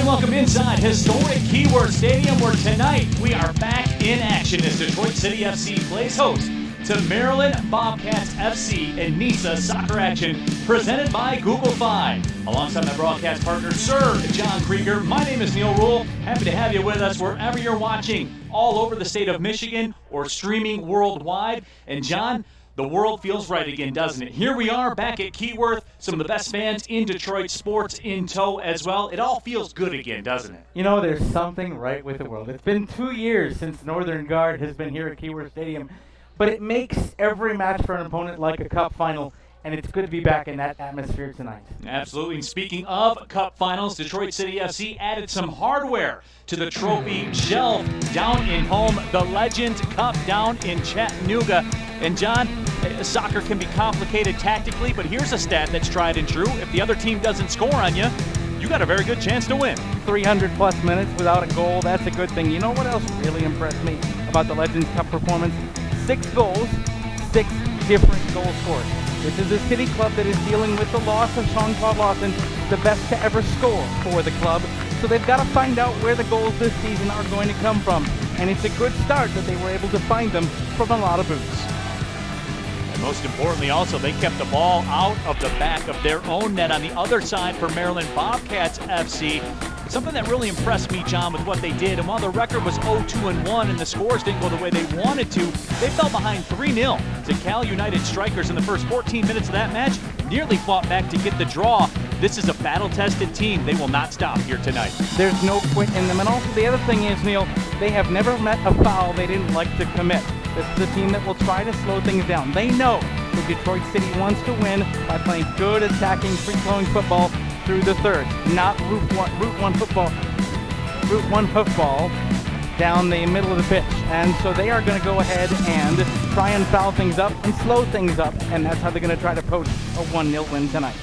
welcome inside historic Keyworth Stadium, where tonight we are back in action as Detroit City FC plays host to Maryland Bobcats FC in NISA soccer action presented by Google Fi. Alongside my broadcast partner, Sir John Krieger, my name is Neil Rule. Happy to have you with us wherever you're watching, all over the state of Michigan or streaming worldwide. And John, the world feels right again, doesn't it? Here we are back at Keyworth, some of the best fans in Detroit sports in tow as well. It all feels good again, doesn't it? You know, there's something right with the world. It's been 2 years since Northern Guard has been here at Keyworth Stadium, but it makes every match for an opponent like a cup final, and it's good to be back in that atmosphere tonight. Absolutely. And speaking of cup finals, Detroit City FC added some hardware to the trophy shelf down in home. The Legends Cup down in Chattanooga. And John, soccer can be complicated tactically, but here's a stat that's tried and true. If the other team doesn't score on you, you got a very good chance to win. 300 plus minutes without a goal, that's a good thing. You know what else really impressed me about the Legends Cup performance? 6 goals, 6 different goal scorers. This is a city club that is dealing with the loss of Sean-Claude Lawson, the best to ever score for the club. So they've got to find out where the goals this season are going to come from. And it's a good start that they were able to find them from a lot of boots. And most importantly also, they kept the ball out of the back of their own net on the other side for Maryland Bobcats FC. Something that really impressed me, John, with what they did. And while the record was 0-2-1 and the scores didn't go the way they wanted to, they fell behind 3-0 to Cal United Strikers in the first 14 minutes of that match. Nearly fought back to get the draw. This is a battle-tested team. They will not stop here tonight. There's no quit in them. And also the other thing is, Neil, they have never met a foul they didn't like to commit. This is a team that will try to slow things down. They know that Detroit City wants to win by playing good, attacking, free-flowing football through the third, not route one football down the middle of the pitch. And so they are going to go ahead and try and foul things up and slow things up, and that's how they're going to try to poach a 1-0 win tonight.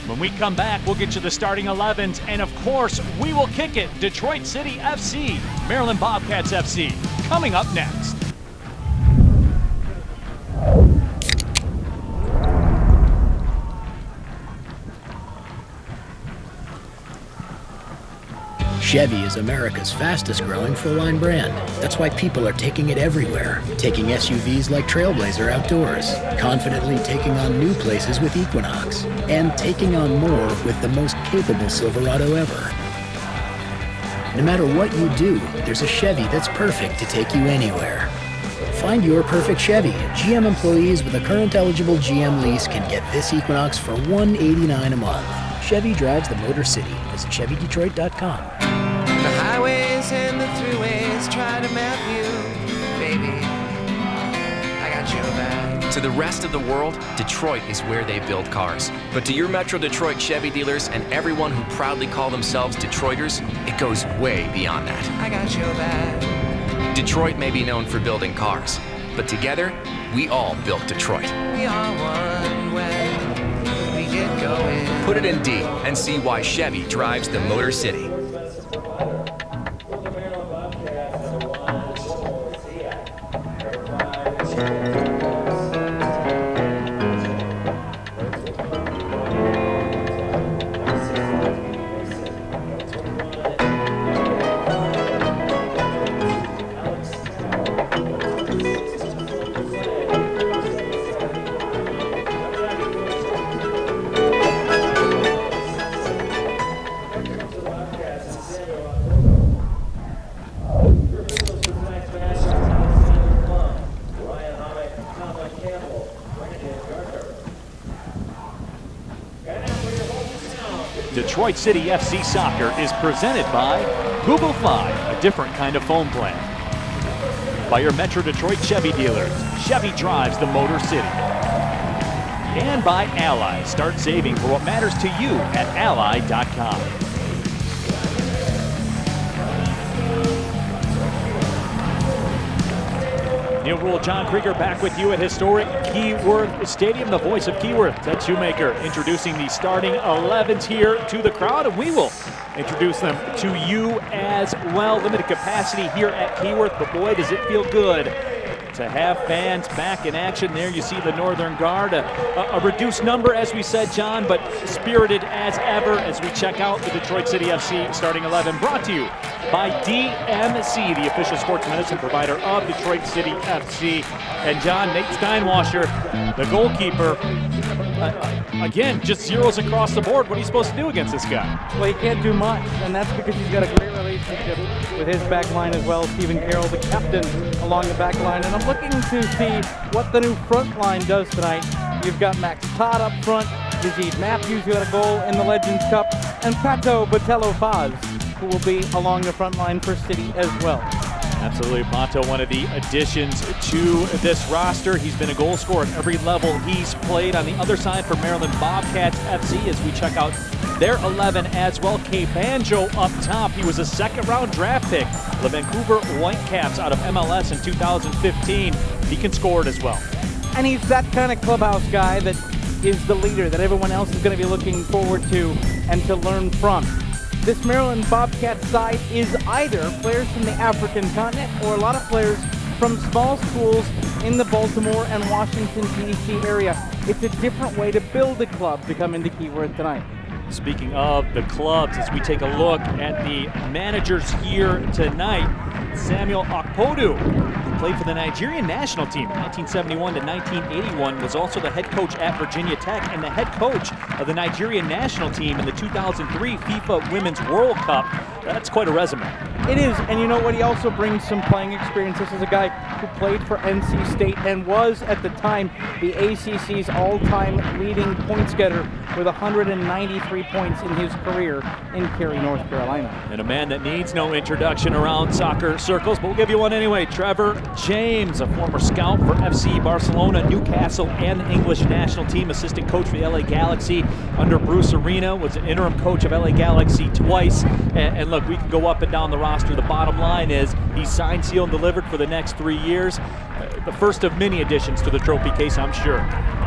When we come back, we'll get you the starting 11s, and of course, we will kick it. Detroit City FC, Maryland Bobcats FC, coming up next. Chevy is America's fastest growing full-line brand. That's why people are taking it everywhere. Taking SUVs like Trailblazer outdoors, confidently taking on new places with Equinox, and taking on more with the most capable Silverado ever. No matter what you do, there's a Chevy that's perfect to take you anywhere. Find your perfect Chevy. GM employees with a current eligible GM lease can get this Equinox for $189 a month. Chevy drives the Motor City. Visit ChevyDetroit.com. The highways and the throughways try to map you, baby. I got your back. To the rest of the world, Detroit is where they build cars. But to your Metro Detroit Chevy dealers and everyone who proudly call themselves Detroiters, it goes way beyond that. I got your back. Detroit may be known for building cars, but together, we all built Detroit. We are one way. We get going. Put it in D and see why Chevy drives the Motor City. Detroit City FC Soccer is presented by Google Fi, a different kind of phone plan. By your Metro Detroit Chevy dealers, Chevy drives the Motor City. And by Ally, start saving for what matters to you at Ally.com. Neil Rule, John Krieger back with you at historic Keyworth Stadium. The voice of Keyworth, Ted Shoemaker, introducing the starting 11s here to the crowd, and we will introduce them to you as well. Limited capacity here at Keyworth, but boy, does it feel good to have fans back in action. There you see the Northern Guard, a reduced number, as we said, John, but spirited as ever as we check out the Detroit City FC starting 11. Brought to you by DMC, the official sports medicine provider of Detroit City FC. And John, Nate Steinwasser, the goalkeeper, again, just zeros across the board. What are you supposed to do against this guy? Well, he can't do much, and that's because he's got a great relationship with his back line as well. Stephen Carroll, the captain, along the back line. And I'm looking to see what the new front line does tonight. You've got Max Todd up front, Yazid Matthews, who had a goal in the Legends Cup, and Pato Botello-Faz, who will be along the front line for City as well. Absolutely, Pato, one of the additions to this roster. He's been a goal scorer at every level he's played. On the other side for Maryland Bobcats FC, as we check out their 11 as well. K. Banjo up top. He was a second-round draft pick. The Vancouver Whitecaps out of MLS in 2015. He can score it as well. And he's that kind of clubhouse guy that is the leader that everyone else is going to be looking forward to and to learn from. This Maryland Bobcats side is either players from the African continent or a lot of players from small schools in the Baltimore and Washington, D.C. area. It's a different way to build a club to come into Keyworth tonight. Speaking of the clubs, as we take a look at the managers here tonight, Samuel Okpodu, who played for the Nigerian national team 1971 to 1981, was also the head coach at Virginia Tech and the head coach of the Nigerian national team in the 2003 FIFA Women's World Cup. That's quite a resume. It is, and you know what? He also brings some playing experience. This is a guy who played for NC State and was, at the time, the ACC's all-time leading points getter with 193 points in his career in Cary, North Carolina. And a man that needs no introduction around soccer circles, but we'll give you one anyway. Trevor James, a former scout for FC Barcelona, Newcastle, and the English national team, assistant coach for the LA Galaxy under Bruce Arena, was an interim coach of LA Galaxy twice. And look, we can go up and down the roster. The bottom line is he's signed, sealed, and delivered for the next 3 years. The first of many additions to the trophy case, I'm sure.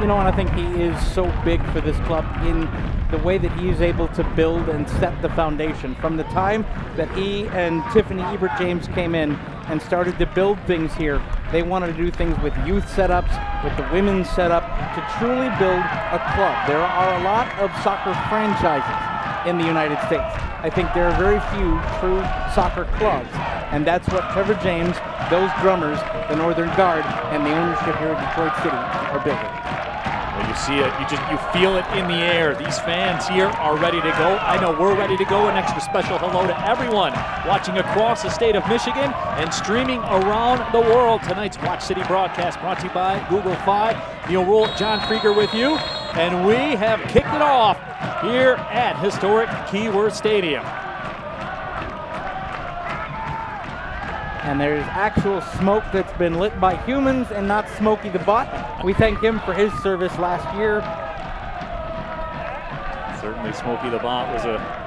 You know, and I think he is so big for this club in the way that he is able to build and set the foundation. From the time that he and Tiffany Ebert-James came in and started to build things here, they wanted to do things with youth setups, with the women's setup, to truly build a club. There are a lot of soccer franchises in the United States. I think there are very few true soccer clubs, and that's what Trevor James, those drummers, the Northern Guard, and the ownership here at Detroit City are building. Well, you see it, you feel it in the air. These fans here are ready to go. I know we're ready to go. An extra special hello to everyone watching across the state of Michigan and streaming around the world. Tonight's Watch City broadcast brought to you by Google Fi. Neil Rule, John Krieger with you, and we have kicked it off here at historic Keyworth Stadium. And there's actual smoke that's been lit by humans and not Smokey the Bot. We thank him for his service last year. Certainly Smokey the Bot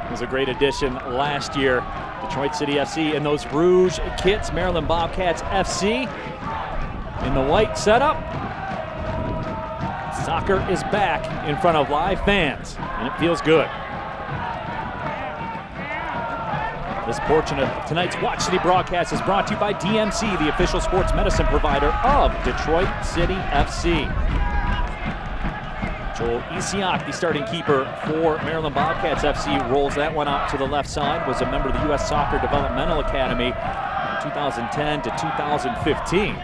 was a great addition last year. Detroit City FC in those Rouge kits. Maryland Bobcats FC in the white setup. Soccer is back in front of live fans, and it feels good. This portion of tonight's Watch City broadcast is brought to you by DMC, the official sports medicine provider of Detroit City FC. Joel Isiak, the starting keeper for Maryland Bobcats FC, rolls that one out to the left side, was a member of the U.S. Soccer Developmental Academy from 2010 to 2015.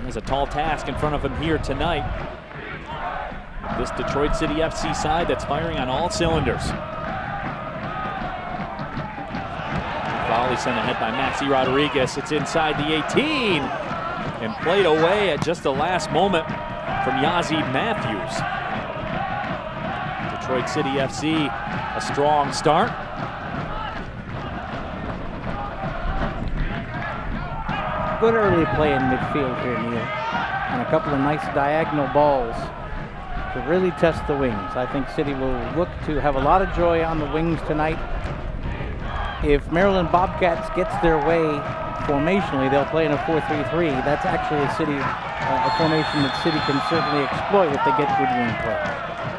There's a tall task in front of him here tonight. This Detroit City FC side that's firing on all cylinders. Volley sent ahead by Maxi Rodriguez. It's inside the 18 and played away at just the last moment from Yazid Matthews. Detroit City FC, a strong start. Good early play in midfield here, Neil. And a couple of nice diagonal balls to really test the wings. I think City will look to have a lot of joy on the wings tonight. If Maryland Bobcats gets their way formationally, they'll play in a 4-3-3. That's actually a formation that City can certainly exploit if they get good wing play.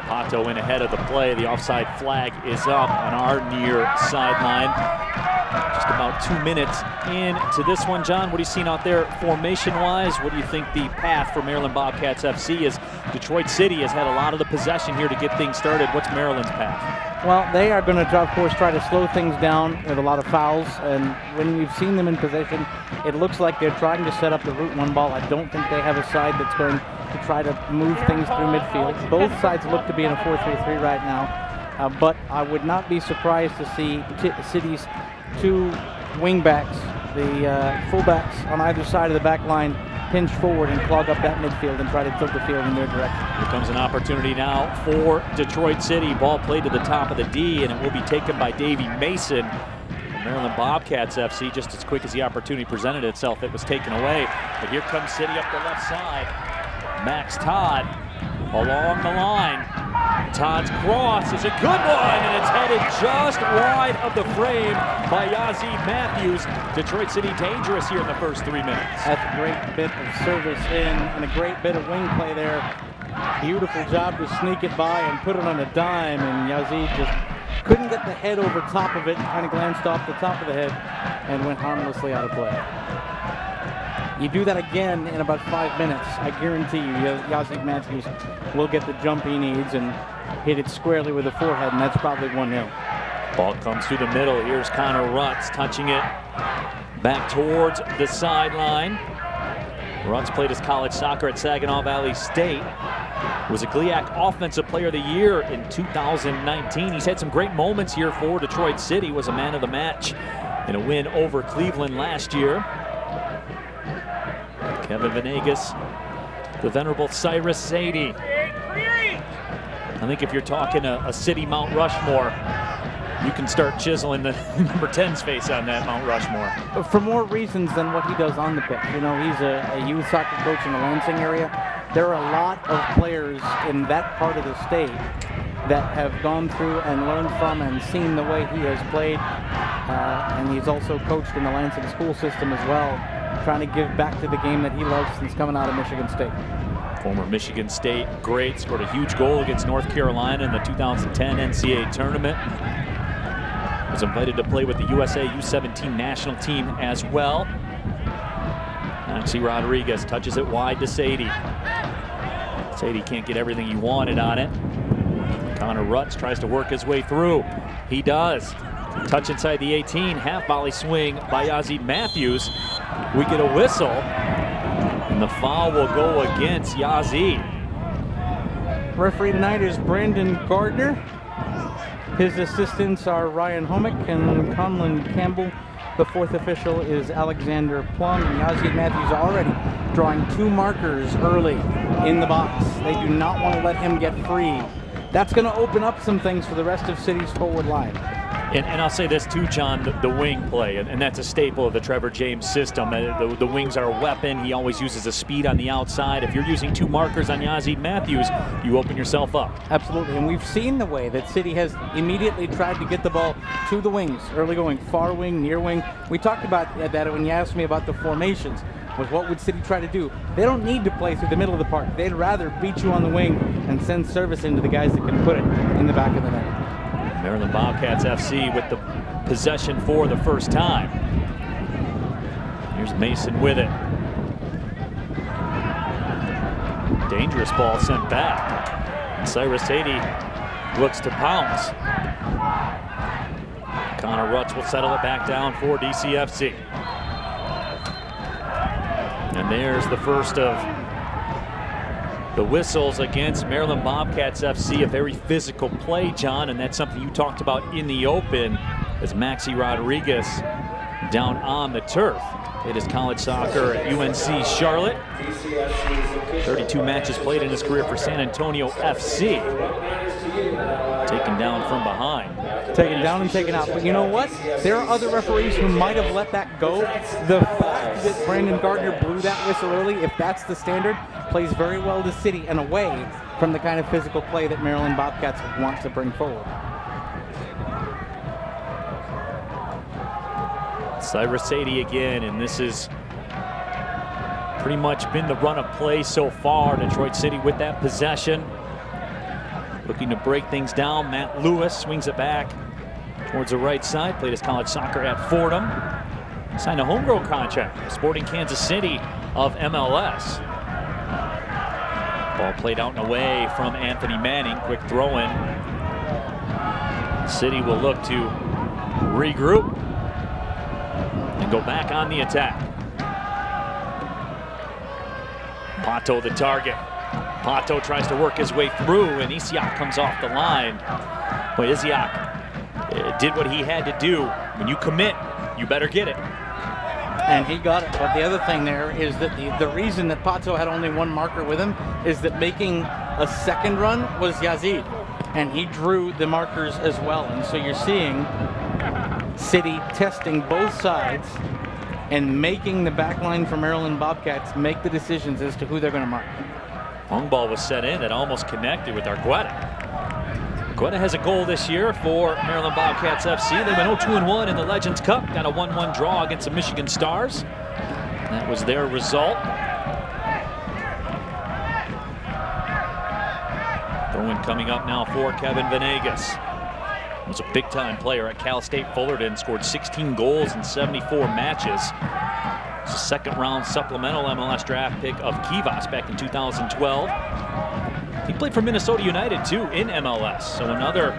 Pato in ahead of the play. The offside flag is up on our near sideline. Just about 2 minutes into this one, John. What are you seeing out there formation-wise? What do you think the path for Maryland Bobcats FC is? Detroit City has had a lot of the possession here to get things started. What's Maryland's path? Well, they are going to, of course, try to slow things down with a lot of fouls. And when we've seen them in possession, it looks like they're trying to set up the route one ball. I don't think they have a side that's going to try to move things through midfield. Both sides look to be in a 4-3-3 right now. But I would not be surprised to see City's two wingbacks, the fullbacks on either side of the back line, pinch forward and clog up that midfield and try to tilt the field in their direction. Here comes an opportunity now for Detroit City. Ball played to the top of the D, and it will be taken by Davey Mason. Maryland Bobcats FC, just as quick as the opportunity presented itself, it was taken away. But here comes City up the left side. Max Todd along the line. Todd's cross is a good one, and it's headed just wide of the frame by Yazid Matthews. Detroit City dangerous here in the first 3 minutes. That's a great bit of service in and a great bit of wing play there. Beautiful job to sneak it by and put it on a dime, and Yazid just couldn't get the head over top of it, kind of glanced off the top of the head and went harmlessly out of play. You do that again in about 5 minutes, I guarantee you, Yazid Matthews will get the jump he needs and hit it squarely with the forehead, and that's probably 1-0. Ball comes through the middle. Here's Connor Rutz touching it back towards the sideline. Rutz played his college soccer at Saginaw Valley State. Was a GLIAC Offensive Player of the Year in 2019. He's had some great moments here for Detroit City. Was a man of the match in a win over Cleveland last year. Kevin Venegas, the venerable Cyrus Sadie. I think if you're talking a city Mount Rushmore, you can start chiseling the number 10's face on that Mount Rushmore. For more reasons than what he does on the pitch. You know, he's a youth soccer coach in the Lansing area. There are a lot of players in that part of the state that have gone through and learned from and seen the way he has played. And he's also coached in the Lansing school system as well, trying to give back to the game that he loves since coming out of Michigan State. Former Michigan State great, scored a huge goal against North Carolina in the 2010 NCAA tournament. Was invited to play with the USA U17 national team as well. Maxi Rodriguez touches it wide to Sadie. Sadie can't get everything he wanted on it. Connor Rutz tries to work his way through. He does. Touch inside the 18, half volley swing by Yazid Matthews. We get a whistle, and the foul will go against Yazid. Referee tonight is Brandon Gardner. His assistants are Ryan Homick and Conlon Campbell. The fourth official is Alexander Plum, and Yazid Matthews already drawing 2 markers early in the box. They do not want to let him get free. That's going to open up some things for the rest of City's forward line. And I'll say this too, John, the wing play, and that's a staple of the Trevor James system. The wings are a weapon. He always uses a speed on the outside. If you're using 2 markers on Yazid Matthews, you open yourself up. Absolutely, and we've seen the way that City has immediately tried to get the ball to the wings, early going, far wing, near wing. We talked about that when you asked me about the formations, was what would City try to do? They don't need to play through the middle of the park. They'd rather beat you on the wing and send service into the guys that can put it in the back of the net. Maryland Bobcats FC with the possession for the first time. Here's Mason with it. Dangerous ball sent back. And Cyrus Sadie looks to pounce. Connor Rutz will settle it back down for DCFC. And there's the first of the whistles against Maryland Bobcats FC. A very physical play, John, and that's something you talked about in the open as Maxi Rodriguez down on the turf. It is college soccer at UNC Charlotte. 32 matches played in his career for San Antonio FC. Taken down from behind. Taken down and taken out. But you know what? There are other referees who might have let that go. The fact that Brandon Gardner blew that whistle early, if that's the standard, plays very well to City and away from the kind of physical play that Maryland Bobcats want to bring forward. Cyrus Sadie again, and this has pretty much been the run of play so far. Detroit City with that possession. Looking to break things down. Matt Lewis swings it back towards the right side. Played his college soccer at Fordham. Signed a homegrown contract with Sporting Kansas City of MLS. Ball played out and away from Anthony Manning. Quick throw in. City will look to regroup and go back on the attack. Pato the target. Pato tries to work his way through, and Isiak comes off the line. But Isiak did what he had to do. When you commit, you better get it. And he got it. But the other thing there is that the reason that Pato had only one marker with him is that making a second run was Yazid. And he drew the markers as well. And so you're seeing City testing both sides and making the back line for Maryland Bobcats make the decisions as to who they're going to mark. Long ball was set in that almost connected with Argueta. Argueta has a goal this year for Maryland Bobcats FC. They went 0-2-1 in the Legends Cup. Got a 1-1 draw against the Michigan Stars. That was their result. Throw-in coming up now for Kevin Venegas. Was a big-time player at Cal State Fullerton. Scored 16 goals in 74 matches. It's a second-round supplemental MLS draft pick of Keyworth back in 2012. He played for Minnesota United, too, in MLS. So another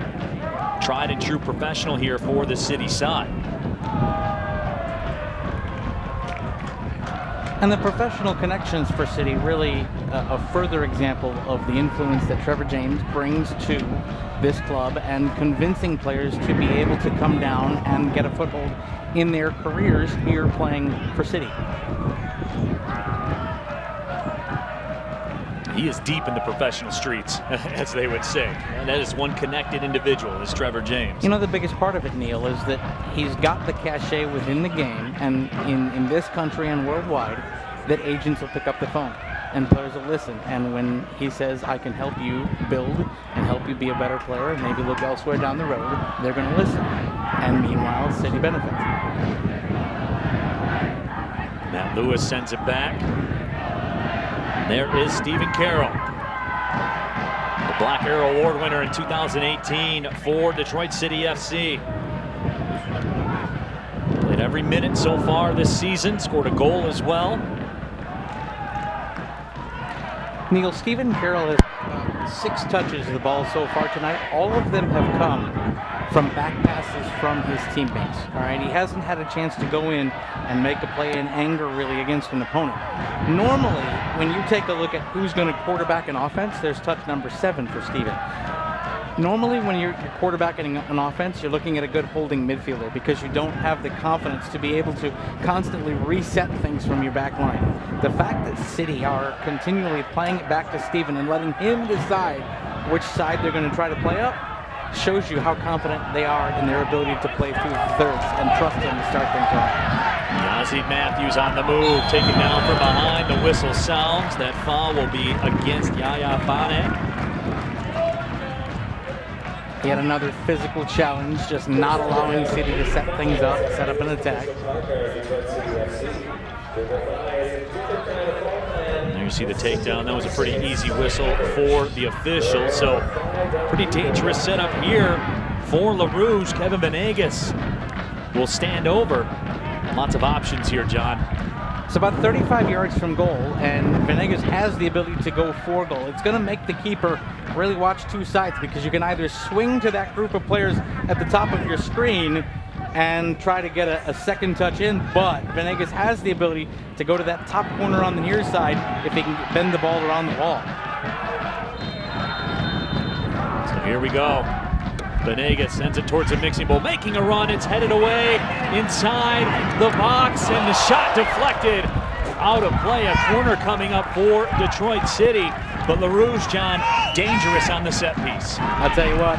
tried-and-true professional here for the City side. And the professional connections for City really a further example of the influence that Trevor James brings to this club and convincing players to be able to come down and get a foothold in their careers here playing for City. He is deep in the professional streets, as they would say. And that is one connected individual, is Trevor James. You know, the biggest part of it, Neil, is that he's got the cachet within the game and in this country and worldwide that agents will pick up the phone and players will listen. And when he says, I can help you build and help you be a better player and maybe look elsewhere down the road, they're going to listen. And meanwhile, City benefits. Matt Lewis sends it back. There is Stephen Carroll, the Black Arrow Award winner in 2018 for Detroit City FC. Played every minute so far this season, scored a goal as well. Neil, Stephen Carroll has 6 touches of the ball so far tonight. All of them have come from back passes from his teammates. All right, he hasn't had a chance to go in and make a play in anger really against an opponent. Normally, when you take a look at who's going to quarterback an offense, there's touch number 7 for Stephen. Normally, when you're quarterbacking an offense, you're looking at a good holding midfielder because you don't have the confidence to be able to constantly reset things from your back line. The fact that City are continually playing it back to Stephen and letting him decide which side they're going to try to play up shows you how confident they are in their ability to play through the thirds and trust him to start things off. Yazzie Matthews on the move, taken down from behind. The whistle sounds. That foul will be against Yaya Fane. He had another physical challenge, just not allowing City to set things up, set up an attack. There you see the takedown. That was a pretty easy whistle for the official. So pretty dangerous setup here for LaRouge. Kevin Venegas will stand over. Lots of options here, John. It's about 35 yards from goal, and Venegas has the ability to go for goal. It's going to make the keeper really watch 2 sides because you can either swing to that group of players at the top of your screen and try to get a second touch in, but Venegas has the ability to go to that top corner on the near side if he can bend the ball around the wall. So here we go. Venegas sends it towards the mixing bowl, making a run. It's headed away inside the box, and the shot deflected out of play. A corner coming up for Detroit City, but LaRouge, John, dangerous on the set piece. I'll tell you what,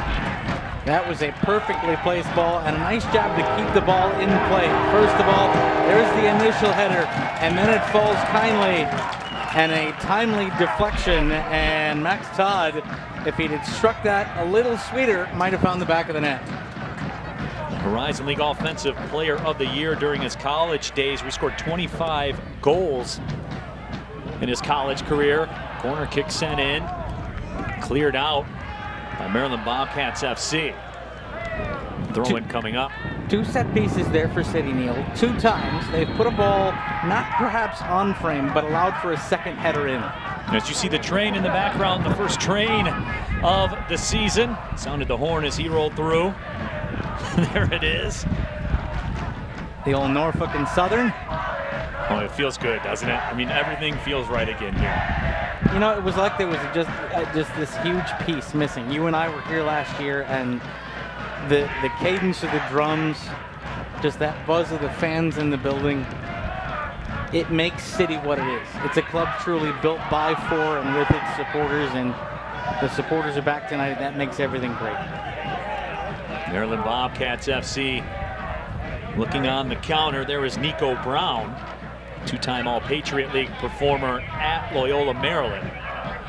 that was a perfectly placed ball and a nice job to keep the ball in play. First of all, there's the initial header, and then it falls kindly, and a timely deflection, and Max Todd, if he'd struck that a little sweeter, might have found the back of the net. Horizon League Offensive Player of the Year during his college days. He scored 25 goals in his college career. Corner kick sent in, cleared out by Maryland Bobcats FC. Throw-in coming up. 2 set pieces there for City, Neil. 2 times they've put a ball, not perhaps on frame, but allowed for a second header in. As you see the train in the background, the first train of the season. Sounded the horn as he rolled through. There it is. The old Norfolk and Southern. Oh, it feels good, doesn't it? I mean, everything feels right again here. You know, it was like there was just this huge piece missing. You and I were here last year, and the cadence of the drums, just that buzz of the fans in the building, it makes City what it is. It's a club truly built by, for, and with its supporters, and the supporters are back tonight, and that makes everything great. Maryland Bobcats FC looking on the counter. There is Nico Brown, 2-time All-Patriot League performer at Loyola, Maryland.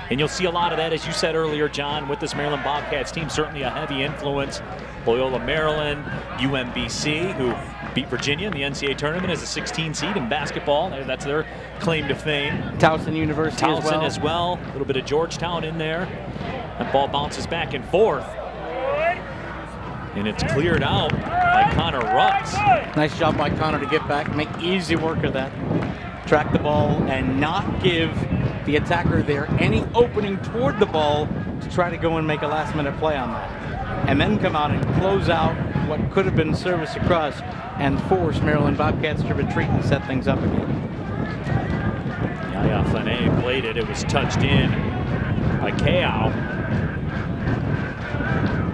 And you'll see a lot of that, as you said earlier, John, with this Maryland Bobcats team. Certainly a heavy influence. Loyola, Maryland, UMBC, who beat Virginia in the NCAA tournament as a 16 seed in basketball. That's their claim to fame. Towson University as well. A little bit of Georgetown in there. That ball bounces back and forth. And it's cleared out by Connor Rutz. Nice job by Connor to get back, make easy work of that. Track the ball and not give the attacker there any opening toward the ball to try to go and make a last-minute play on that. And then come out and close out what could have been service across and force Maryland Bobcats to retreat and set things up again. Yaya Fane played it. It was touched in by Kao.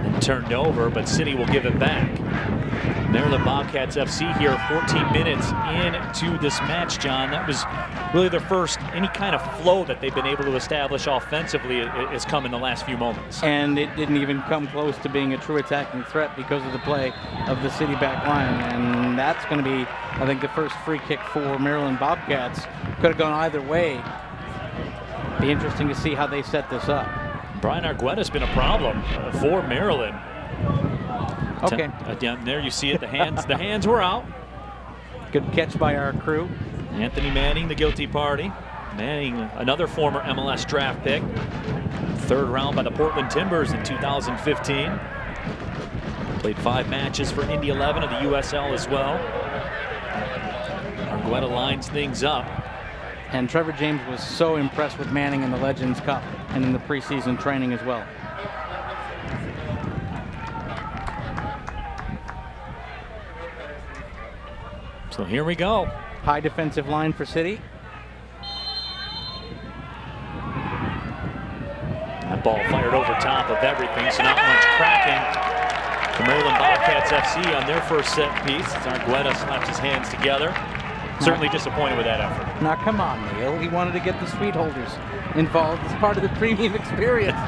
And turned over, but City will give it back. Maryland Bobcats FC here 14 minutes into this match, John. That was really their first, any kind of flow that they've been able to establish offensively has come in the last few moments. And it didn't even come close to being a true attacking threat because of the play of the City back line. And that's going to be, I think, the first free kick for Maryland Bobcats. Could have gone either way. Be interesting to see how they set this up. Brian Arguetta's been a problem for Maryland. Okay. Down there you see it, the hands were out. Good catch by our crew. Anthony Manning, the guilty party. Manning, another former MLS draft pick. 3rd round by the Portland Timbers in 2015. Played 5 matches for Indy 11 of the USL as well. Arguetta lines things up. And Trevor James was so impressed with Manning in the Legends Cup and in the preseason training as well. So here we go. High defensive line for City. That ball fired over top of everything, so not much cracking for Maryland Bobcats FC on their first set piece. As Arguetta slaps his hands together. Certainly disappointed with that effort. Now come on, Neil. He wanted to get the suite holders involved as part of the premium experience.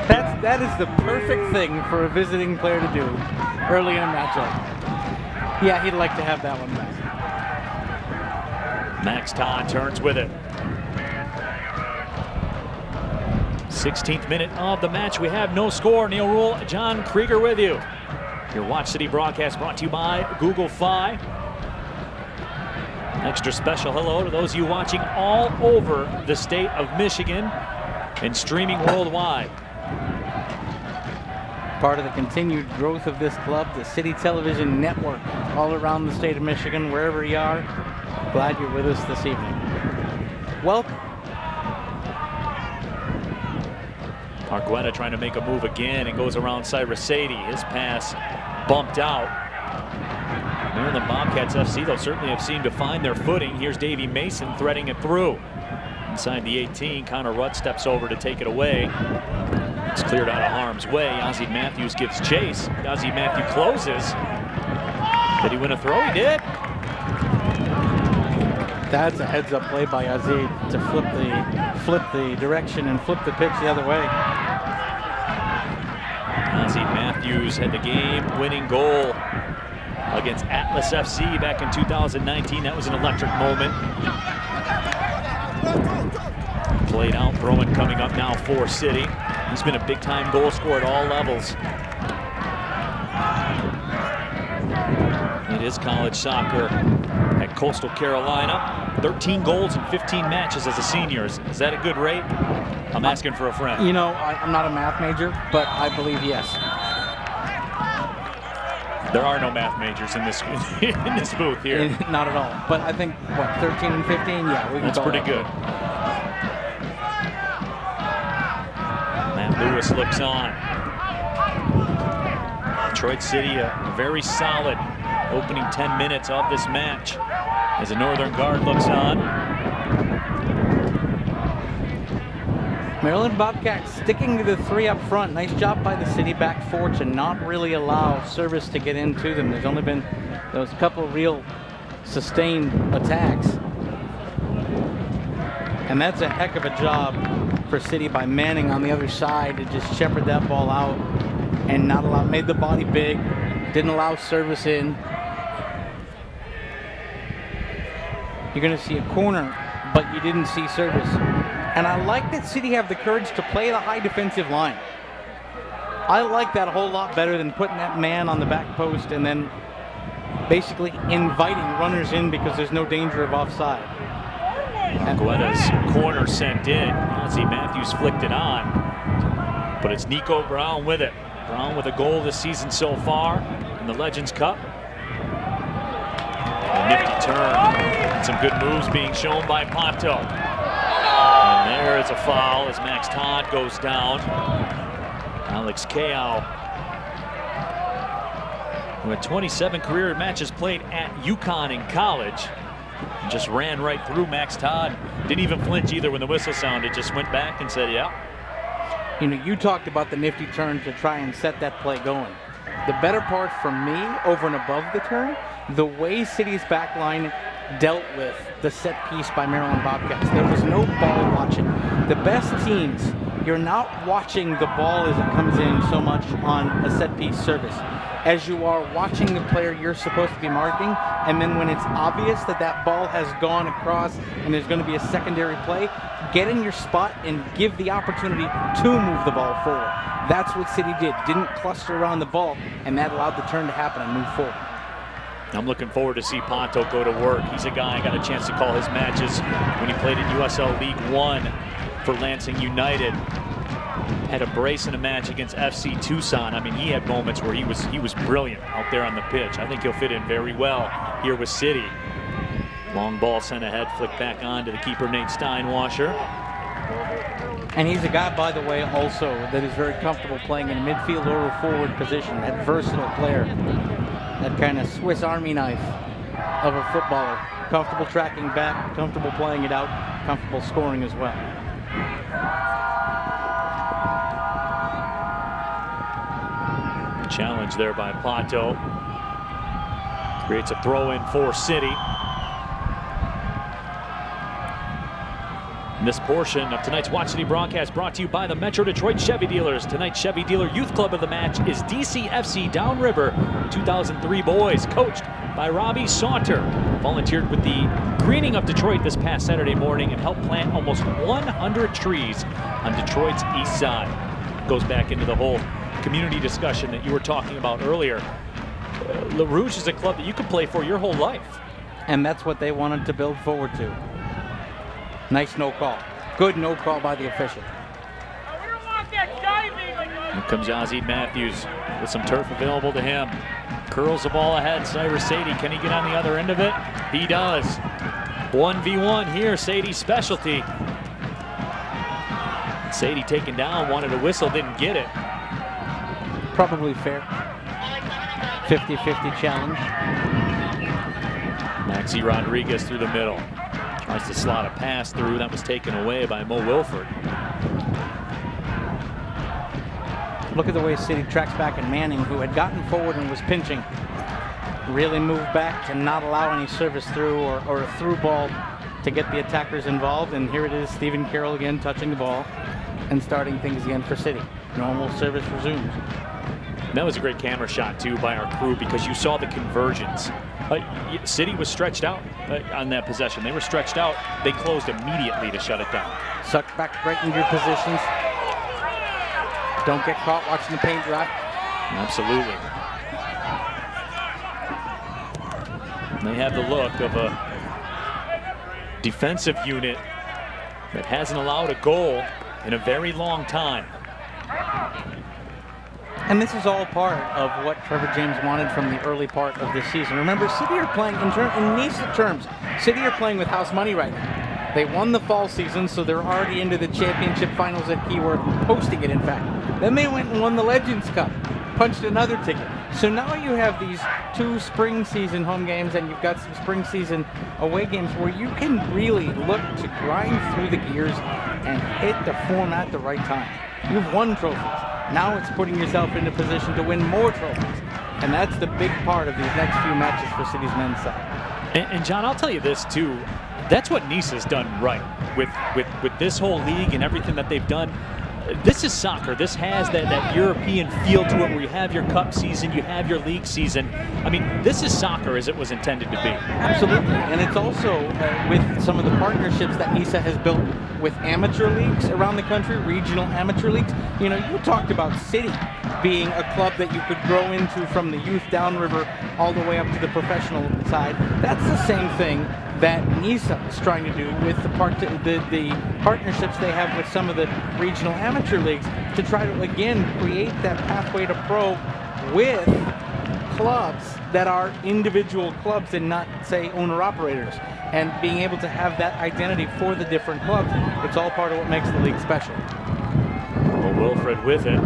That is the perfect thing for a visiting player to do early in a matchup. Yeah, he'd like to have that one back. Max Todd turns with it. 16th minute of the match. We have no score. Neil Rule, John Krieger with you. Your Watch City broadcast brought to you by Google Fi. Extra special hello to those of you watching all over the state of Michigan and streaming worldwide. Part of the continued growth of this club, the City Television Network, all around the state of Michigan, wherever you are. Glad you're with us this evening. Welcome. Arguetta trying to make a move again and goes around Cyrus Sadie. His pass bumped out. Maryland Bobcats FC, they'll certainly have seemed to find their footing. Here's Davey Mason threading it through. Inside the 18, Connor Rudd steps over to take it away. It's cleared out of harm's way. Yazzie Matthews gives chase. Yazzie Matthews closes. Did he win a throw? He did. That's a heads-up play by Yazzie to flip the direction and flip the pitch the other way. Yazzie Matthews had the game-winning goal against Atlas FC back in 2019. That was an electric moment. Played out, Broen coming up now for City. He's been a big-time goal scorer at all levels. It is college soccer at Coastal Carolina. 13 goals in 15 matches as a senior. Is that a good rate? I'm asking for a friend. You know, I'm not a math major, but I believe yes. There are no math majors in this in this booth here. Not at all. But I think, what, 13 and 15? Yeah, we can That's call pretty that good. Matt Lewis looks on. Detroit City, a very solid opening 10 minutes of this match as the Northern Guard looks on. Maryland Bobcats sticking to the 3 up front. Nice job by the City back 4 to not really allow service to get into them. There's only been those couple real sustained attacks. And that's a heck of a job for City by Manning on the other side to just shepherd that ball out and not allow, made the body big, didn't allow service in. You're going to see a corner, but you didn't see service. And I like that City have the courage to play the high defensive line. I like that a whole lot better than putting that man on the back post and then basically inviting runners in because there's no danger of offside. Guetta's corner sent in. Let's see, Matthews flicked it on, but it's Nico Brown with it. Brown with a goal this season so far in the Legends Cup. A nifty turn and some good moves being shown by Ponto. And there is a foul as Max Todd goes down. Alex Kao, who had 27 career matches played at UConn in college, just ran right through Max Todd. Didn't even flinch either when the whistle sounded, just went back and said, yeah. You know, you talked about the nifty turn to try and set that play going. The better part for me, over and above the turn, the way City's back line dealt with the set piece by Maryland Bobcats. There was no ball watching. The best teams, you're not watching the ball as it comes in so much on a set piece service as you are watching the player you're supposed to be marking, and then when it's obvious that that ball has gone across and there's going to be a secondary play, get in your spot and give the opportunity to move the ball forward. That's what City did. Didn't cluster around the ball, and that allowed the turn to happen and move forward. I'm looking forward to see Ponto go to work. He's a guy I got a chance to call his matches when he played in USL League One for Lansing United. Had a brace in a match against FC Tucson. I mean, he had moments where he was brilliant out there on the pitch. I think he'll fit in very well here with City. Long ball sent ahead, flicked back on to the keeper, Nate Steinwasher. And he's a guy, by the way, also that is very comfortable playing in a midfield or a forward position. That versatile player, that kind of Swiss Army knife of a footballer. Comfortable tracking back, comfortable playing it out, comfortable scoring as well. Challenge there by Ponto. Creates a throw in for City. And this portion of tonight's Watch City broadcast brought to you by the Metro Detroit Chevy Dealers. Tonight's Chevy Dealer Youth Club of the match is DCFC Downriver 2003 boys, coached by Robbie Saunter. Volunteered with the greening of Detroit this past Saturday morning and helped plant almost 100 trees on Detroit's east side. Goes back into the whole community discussion that you were talking about earlier. Le Rouge is a club that you could play for your whole life. And that's what they wanted to build forward to. Nice no call. Good no call by the official. Here comes Ozzie Matthews with some turf available to him. Curls the ball ahead. Cyrus Sadie, can he get on the other end of it? He does. 1v1 here, Sadie's specialty. Sadie taken down, wanted a whistle, didn't get it. Probably fair. 50-50 challenge. Maxi Rodriguez through the middle. Tries to slot a pass through. That was taken away by Mo Wilford. Look at the way City tracks back and Manning, who had gotten forward and was pinching, really moved back to not allow any service through or a through ball to get the attackers involved. And here it is, Stephen Carroll again touching the ball and starting things again for City. Normal service resumes. And that was a great camera shot, too, by our crew because you saw the conversions. City was stretched out on that possession. They were stretched out. They closed immediately to shut it down. Suck back right into your positions. Don't get caught watching the paint dry. Absolutely. And they have the look of a defensive unit that hasn't allowed a goal in a very long time. And this is all part of what Trevor James wanted from the early part of this season. Remember, City are playing, in NISA terms, City are playing with house money right now. They won the fall season, so they're already into the championship finals at Keyworth, hosting it, in fact. Then they went and won the Legends Cup, punched another ticket. So now you have these 2 spring season home games, and you've got some spring season away games where you can really look to grind through the gears and hit the form at the right time. You've won trophies. Now it's putting yourself into position to win more trophies. And that's the big part of these next few matches for City's men's side. And John, I'll tell you this too. That's what NISA's done right with this whole league and everything that they've done. This is soccer. This has that European feel to it where you have your cup season, you have your league season. I mean, this is soccer as it was intended to be. Absolutely. And it's also with some of the partnerships that NISA has built with amateur leagues around the country, regional amateur leagues. You know, you talked about City being a club that you could grow into from the youth downriver all the way up to the professional side. That's the same thing that NISA is trying to do with the partnerships they have with some of the regional amateur leagues to try to, again, create that pathway to pro with clubs that are individual clubs and not, say, owner-operators. And being able to have that identity for the different clubs, it's all part of what makes the league special. Well, Wilfred with it.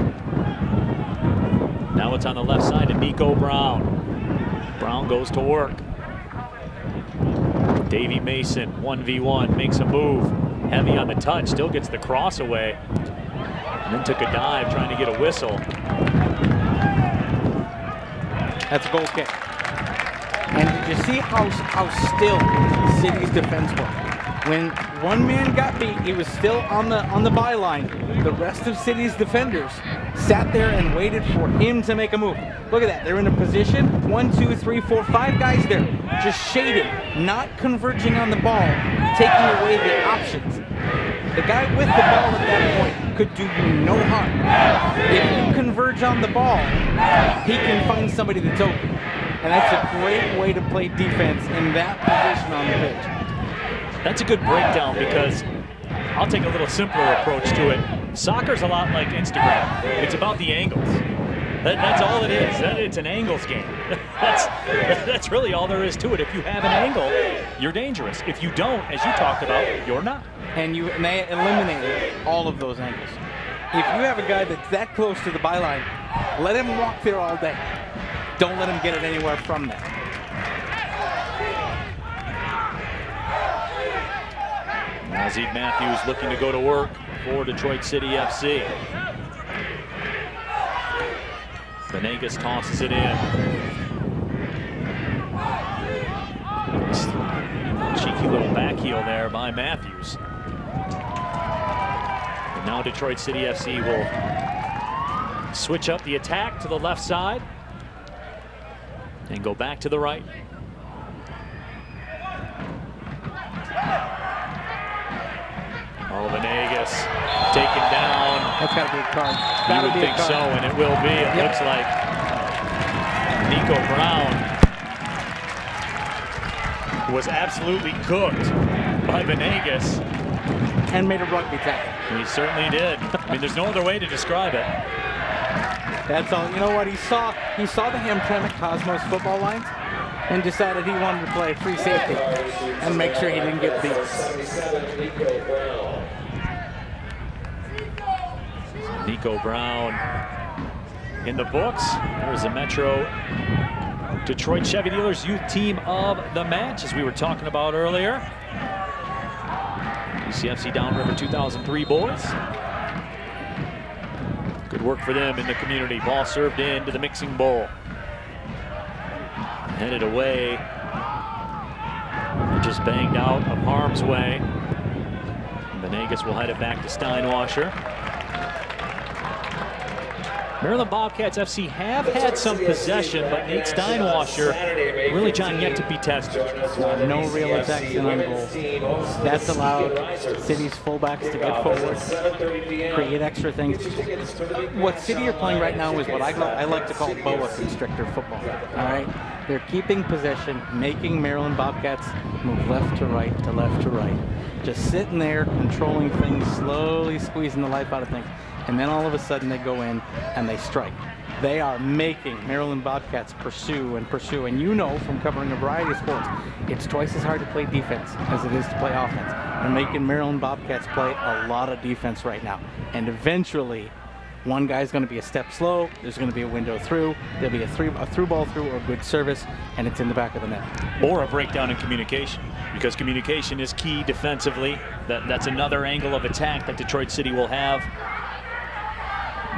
Now it's on the left side to Nico Brown. Brown goes to work. Davey Mason, 1v1, makes a move. Heavy on the touch, still gets the cross away. And then took a dive trying to get a whistle. That's a goal kick. And did you see how still City's defense was? When one man got beat, he was still on the byline. The rest of City's defenders sat there and waited for him to make a move. Look at that. They're in a position. 1, 2, 3, 4, 5 guys there. Just shading, not converging on the ball, taking away the options. The guy with the ball at that point could do you no harm. If you converge on the ball, he can find somebody that's open. And that's a great way to play defense in that position on the pitch. That's a good breakdown because I'll take a little simpler approach to it. Soccer's a lot like Instagram. It's about the angles. That's all it is. It's an angles game. That's really all there is to it. If you have an angle, you're dangerous. If you don't, as you talked about, you're not. And they eliminated all of those angles. If you have a guy that's that close to the byline, let him walk there all day. Don't let him get it anywhere from there. Nazid Matthews looking to go to work for Detroit City FC. Venegas tosses it in. Cheeky little back heel there by Matthews. And now Detroit City FC will switch up the attack to the left side and go back to the right. Oh, Venegas taken down. That's got to be a card. You would think so, and it will be. It looks like Nico Brown was absolutely cooked by Venegas. And made a rugby tackle. He certainly did. I mean, there's no other way to describe it. That's all. You know what? He saw the Hamtramck Cosmos football lines and decided he wanted to play free safety and make sure he didn't get beat. Nico Brown in the books. There's a Metro Detroit Chevy Dealers Youth Team of the Match, as we were talking about earlier. UCFC Downriver 2003 boys. Good work for them in the community. Ball served into the mixing bowl. Headed away. Just banged out of harm's way. Venegas will head it back to Steinwasser. Maryland Bobcats FC have had some possession, but Nate Steinwasser, really, John, yet to be tested. No real attacks on goal. That's allowed City's fullbacks to get forward, create extra things. What City are playing right now is what I like to call boa constrictor football. All right, they're keeping possession, making Maryland Bobcats move left to right to left to right. Just sitting there, controlling things, slowly squeezing the life out of things. and then all of a sudden they go in and they strike. They are making Maryland Bobcats pursue and pursue. And you know from covering a variety of sports, it's twice as hard to play defense as it is to play offense. They're making Maryland Bobcats play a lot of defense right now. And eventually, one guy's going to be a step slow, there's going to be a window through, there'll be a through ball through or a good service, and it's in the back of the net. Or a breakdown in communication, because communication is key defensively. That's another angle of attack that Detroit City will have.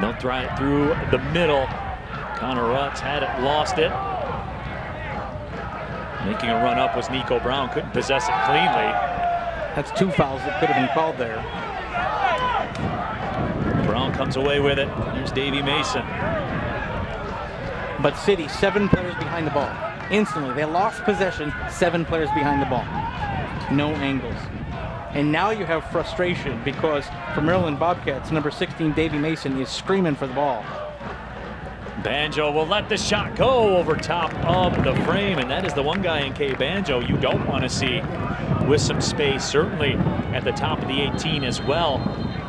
They'll try it through the middle. Connor Rutz had it, lost it. Making a run up was Nico Brown, couldn't possess it cleanly. That's 2 fouls that could have been called there. Brown comes away with it. Here's Davey Mason. But City, 7 players behind the ball. Instantly, they lost possession, 7 players behind the ball. No angles. And now you have frustration because for Maryland Bobcats, number 16, Davey Mason, is screaming for the ball. Banjo will let the shot go over top of the frame, and that is the one guy in K. Banjo you don't want to see with some space, certainly at the top of the 18 as well.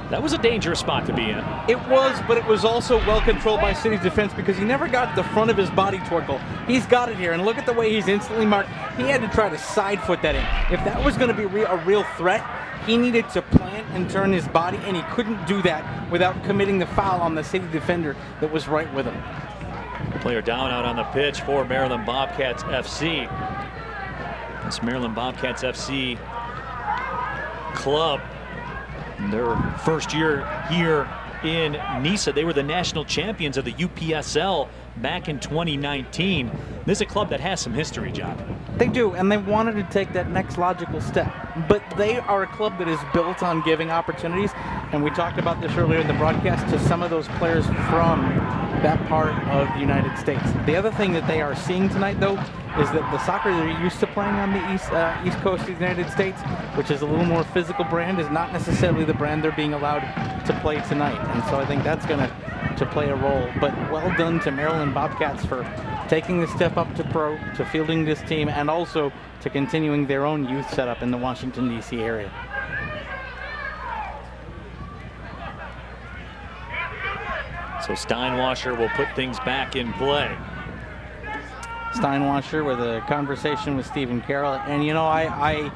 That was a dangerous spot to be in. It was, but it was also well controlled by City's defense because he never got the front of his body toward goal. He's got it here, and look at the way he's instantly marked. He had to try to side foot that in. If that was going to be a real threat, he needed to plant and turn his body, and he couldn't do that without committing the foul on the City defender that was right with him. Player down out on the pitch for Maryland Bobcats FC. This Maryland Bobcats FC club, their first year here in NISA. They were the national champions of the UPSL back in 2019. This is a club that has some history, John. They do, and they wanted to take that next logical step. But they are a club that is built on giving opportunities, and we talked about this earlier in the broadcast, to some of those players from that part of the United States. The other thing that they are seeing tonight, though, is that the soccer they're used to playing on the East Coast of the United States, which is a little more physical brand, is not necessarily the brand they're being allowed to play tonight. And so I think that's going to play a role. But well done to Maryland Bobcats for taking the step up to pro, to fielding this team, and also to continuing their own youth setup in the Washington, D.C. area. So Steinwasser will put things back in play. Steinwasser with a conversation with Stephen Carroll. And, you know, I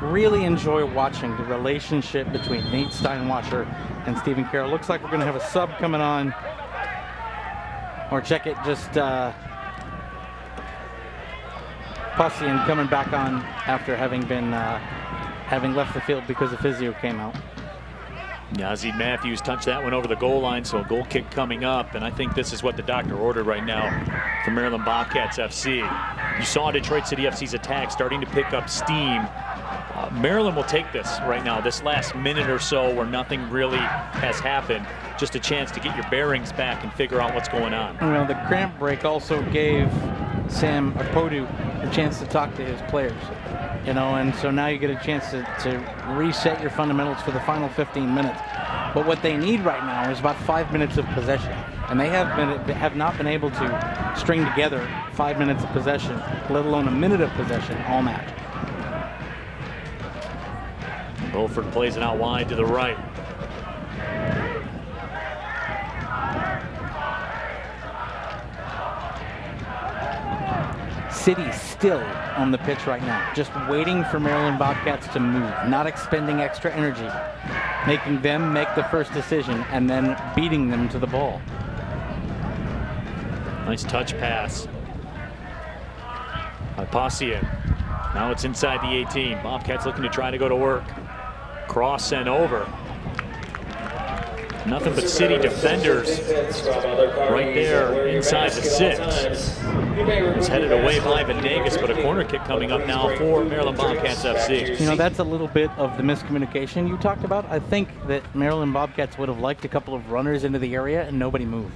really enjoy watching the relationship between Nate Steinwasser and Stephen Carroll. Looks like we're going to have a sub coming on. Or check it, just Pussian coming back on after having been having left the field because the physio came out. Yazzie Matthews touched that one over the goal line, so a goal kick coming up, and I think this is what the doctor ordered right now for Maryland Bobcats FC. You saw Detroit City FC's attack starting to pick up steam. Maryland will take this right now, this last minute or so where nothing really has happened. Just a chance to get your bearings back and figure out what's going on. Well, the cramp break also gave Sam Apodu a chance to talk to his players. You know, and so now you get a chance to reset your fundamentals for the final 15 minutes. But what they need right now is about 5 minutes of possession, and they have not been able to string together 5 minutes of possession, let alone a minute of possession all match. Beaufort plays it out wide to the right. City still on the pitch right now, just waiting for Maryland Bobcats to move, not expending extra energy, making them make the first decision and then beating them to the ball. Nice touch pass by Pussian. Now it's inside the 18. Bobcats looking to try to go to work. Cross sent over. Nothing but City defenders right there inside the 6. It's headed away by Venegas, but a corner kick coming up now for Maryland Bobcats FC. You know, that's a little bit of the miscommunication you talked about. I think that Maryland Bobcats would have liked a couple of runners into the area and nobody moved.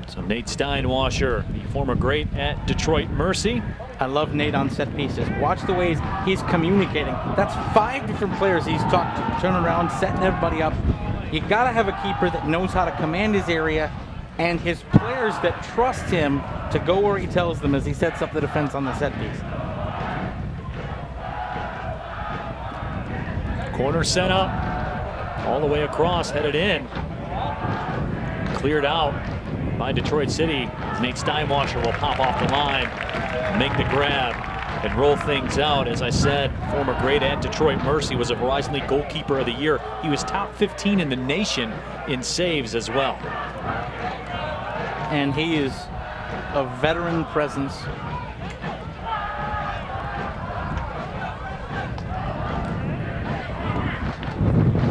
So Nate Steinwasser, the former great at Detroit Mercy. I love Nate on set pieces. Watch the ways he's communicating. That's 5 different players he's talked to. Turn around, setting everybody up. You gotta have a keeper that knows how to command his area and his players that trust him to go where he tells them as he sets up the defense on the set piece. Corner set up. all the way across, headed in. Cleared out by Detroit City. Nate Steinwasser will pop off the line, make the grab, and roll things out. As I said, former great at Detroit Mercy was a Verizon League Goalkeeper of the Year. He was top 15 in the nation in saves as well. And he is a veteran presence.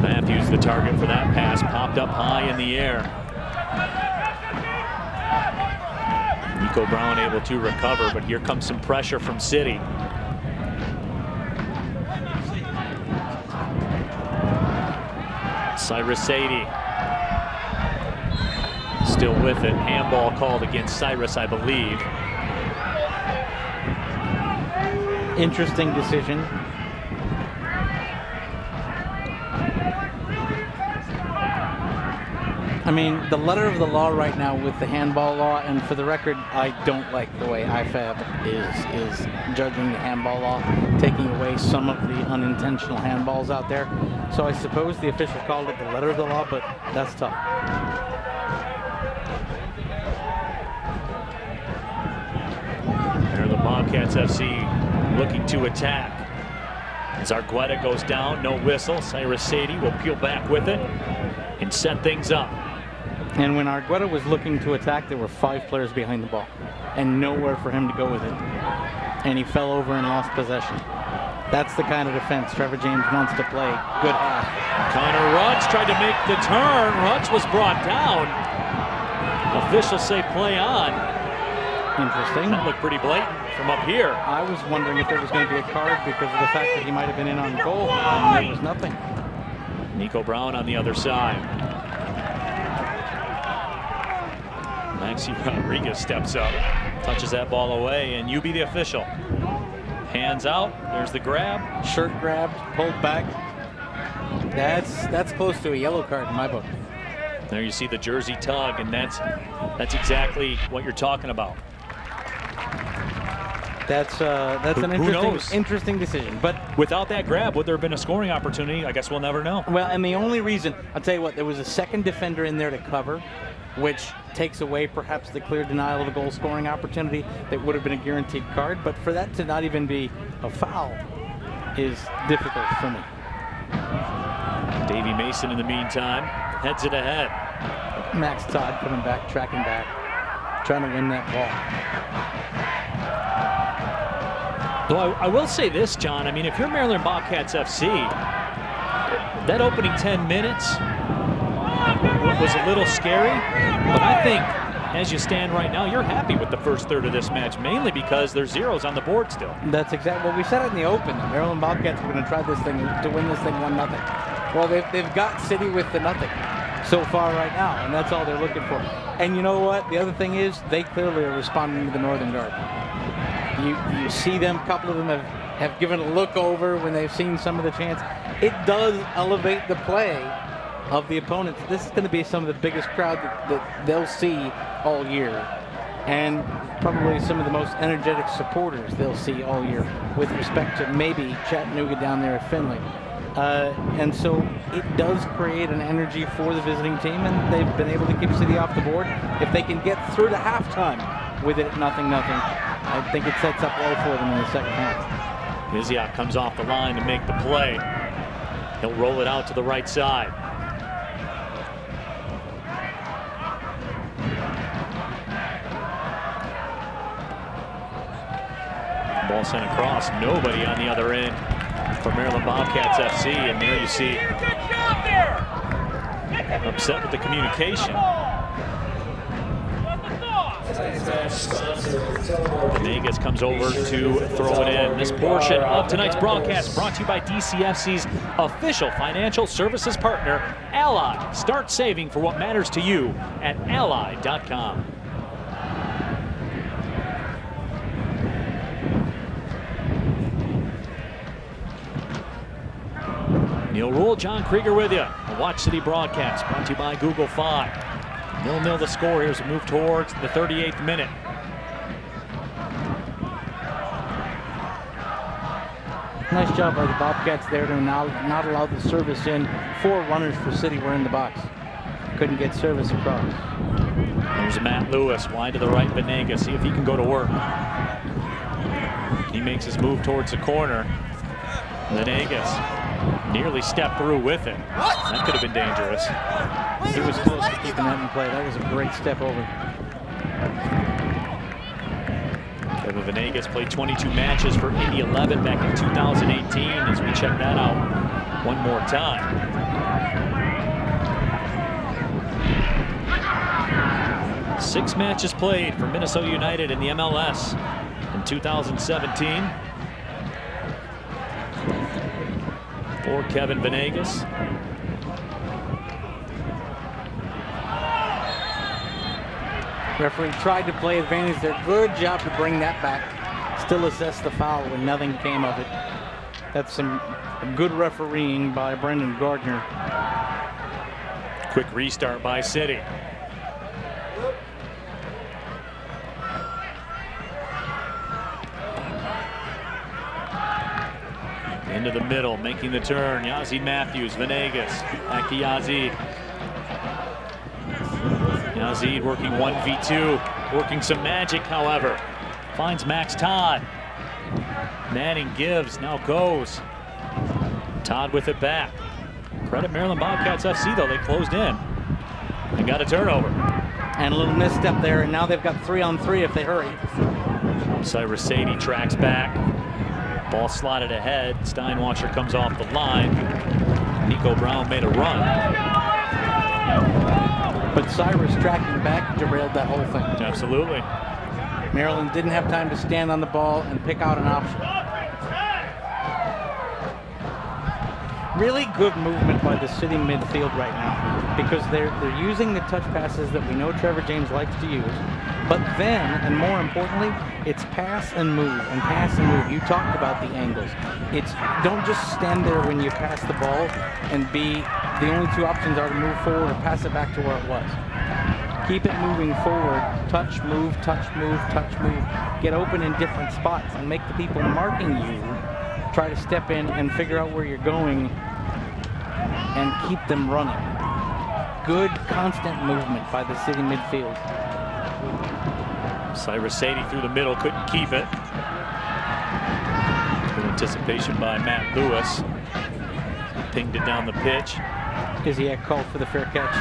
Matthews the target for that pass, popped up high in the air. Nico Brown able to recover, but here comes some pressure from City. Cyrus Sadie still with it. Handball called against Cyrus, I believe. Interesting decision. I mean, the letter of the law right now with the handball law, and for the record, I don't like the way IFAB is judging the handball law, taking away some of the unintentional handballs out there. So I suppose the official called it the letter of the law, but that's tough. Maryland Bobcats FC looking to attack. As Argueta goes down, no whistle. Cyrus Sadie will peel back with it and set things up. And when Argueta was looking to attack, there were 5 players behind the ball and nowhere for him to go with it. And he fell over and lost possession. That's the kind of defense Trevor James wants to play. Good half. Connor Rutz tried to make the turn. Rutz was brought down. Officials say play on. Interesting. That looked pretty blatant from up here. I was wondering if there was going to be a card because of the fact that he might have been in on goal, and there was nothing. Nico Brown on the other side. Maxi Rodriguez steps up, touches that ball away, and you be the official. Hands out, there's the grab. Shirt grabbed, pulled back. That's close to a yellow card in my book. There you see the jersey tug, and that's exactly what you're talking about. That's an interesting decision. But without that grab, would there have been a scoring opportunity? I guess we'll never know. Well, and the only reason, I'll tell you what, there was a second defender in there to cover, which takes away perhaps the clear denial of a goal scoring opportunity that would have been a guaranteed card. But for that to not even be a foul is difficult for me. Davey Mason in the meantime heads it ahead. Max Todd coming back, tracking back, trying to win that ball. Well, I will say this, John. I mean, if you're Maryland Bobcats FC, that opening 10 minutes was a little scary, but I think as you stand right now, you're happy with the first third of this match, mainly because there's zeros on the board still. That's exactly what we said it in the open. The Maryland Bobcats were going to try this thing to win this thing 1-0. Well, they've got City with the nothing so far right now, and that's all they're looking for. And you know what? The other thing is they clearly are responding to the Northern Guard. You see them, a couple of them have given a look over when they've seen some of the chance. It does elevate the play of the opponents. This is going to be some of the biggest crowd that they'll see all year, and probably some of the most energetic supporters they'll see all year with respect to maybe Chattanooga down there at Finley. And so it does create an energy for the visiting team, and they've been able to keep City off the board. If they can get through to halftime with it at 0-0, I think it sets up well for them in the second half. Miziak comes off the line to make the play. He'll roll it out to the right side. Ball sent across, nobody on the other end for Maryland Bobcats FC, and there you see upset with the communication. Venegas comes over to throw it in. This portion of tonight's broadcast brought to you by DCFC's official financial services partner, Ally. Start saving for what matters to you at ally.com. Neil Rule, John Krieger with you. A Watch City broadcast brought to you by Google Fi. 0-0 the score here as we move towards the 38th minute. Nice job by the Bobcats there to not allow the service in. 4 runners for City were in the box. Couldn't get service across. There's Matt Lewis, wide to the right, Venegas. See if he can go to work. He makes his move towards the corner. Venegas nearly stepped through with it. That could have been dangerous. He was close to keeping that in play. That was a great step over. Trevor Venegas played 22 matches for Indy 11 back in 2018 as we check that out one more time. Six matches played for Minnesota United in the MLS in 2017. For Kevin Venegas. Referee tried to play advantage there. Good job to bring that back. Still assess the foul when nothing came of it. That's some good refereeing by Brendan Gardner. Quick restart by City. Into the middle, making the turn. Yazzie Matthews, Venegas, back to Yazzie. Yazzie working 1v2, working some magic, however. Finds Max Todd. Manning gives, now goes. Todd with it back. Credit Maryland Bobcats FC, though. They closed in and got a turnover. And a little misstep there, and now they've got 3-on-3 if they hurry. Cyrus Sadie tracks back. Ball slotted ahead. Steinwasser comes off the line. Nico Brown made a run. But Cyrus tracking back derailed that whole thing. Absolutely. Maryland didn't have time to stand on the ball and pick out an option. Really good movement by the City midfield right now because they're using the touch passes that we know Trevor James likes to use. But then, and more importantly, it's pass and move and pass and move. You talked about the angles. It's don't just stand there when you pass the ball and the only 2 options are to move forward or pass it back to where it was. Keep it moving forward. Touch, move, touch, move, touch, move. Get open in different spots and make the people marking you try to step in and figure out where you're going and keep them running. Good constant movement by the City midfield. Cyrus Sadie through the middle, couldn't keep it. Good anticipation by Matt Lewis. He pinged it down the pitch. Iziak called for the fair catch.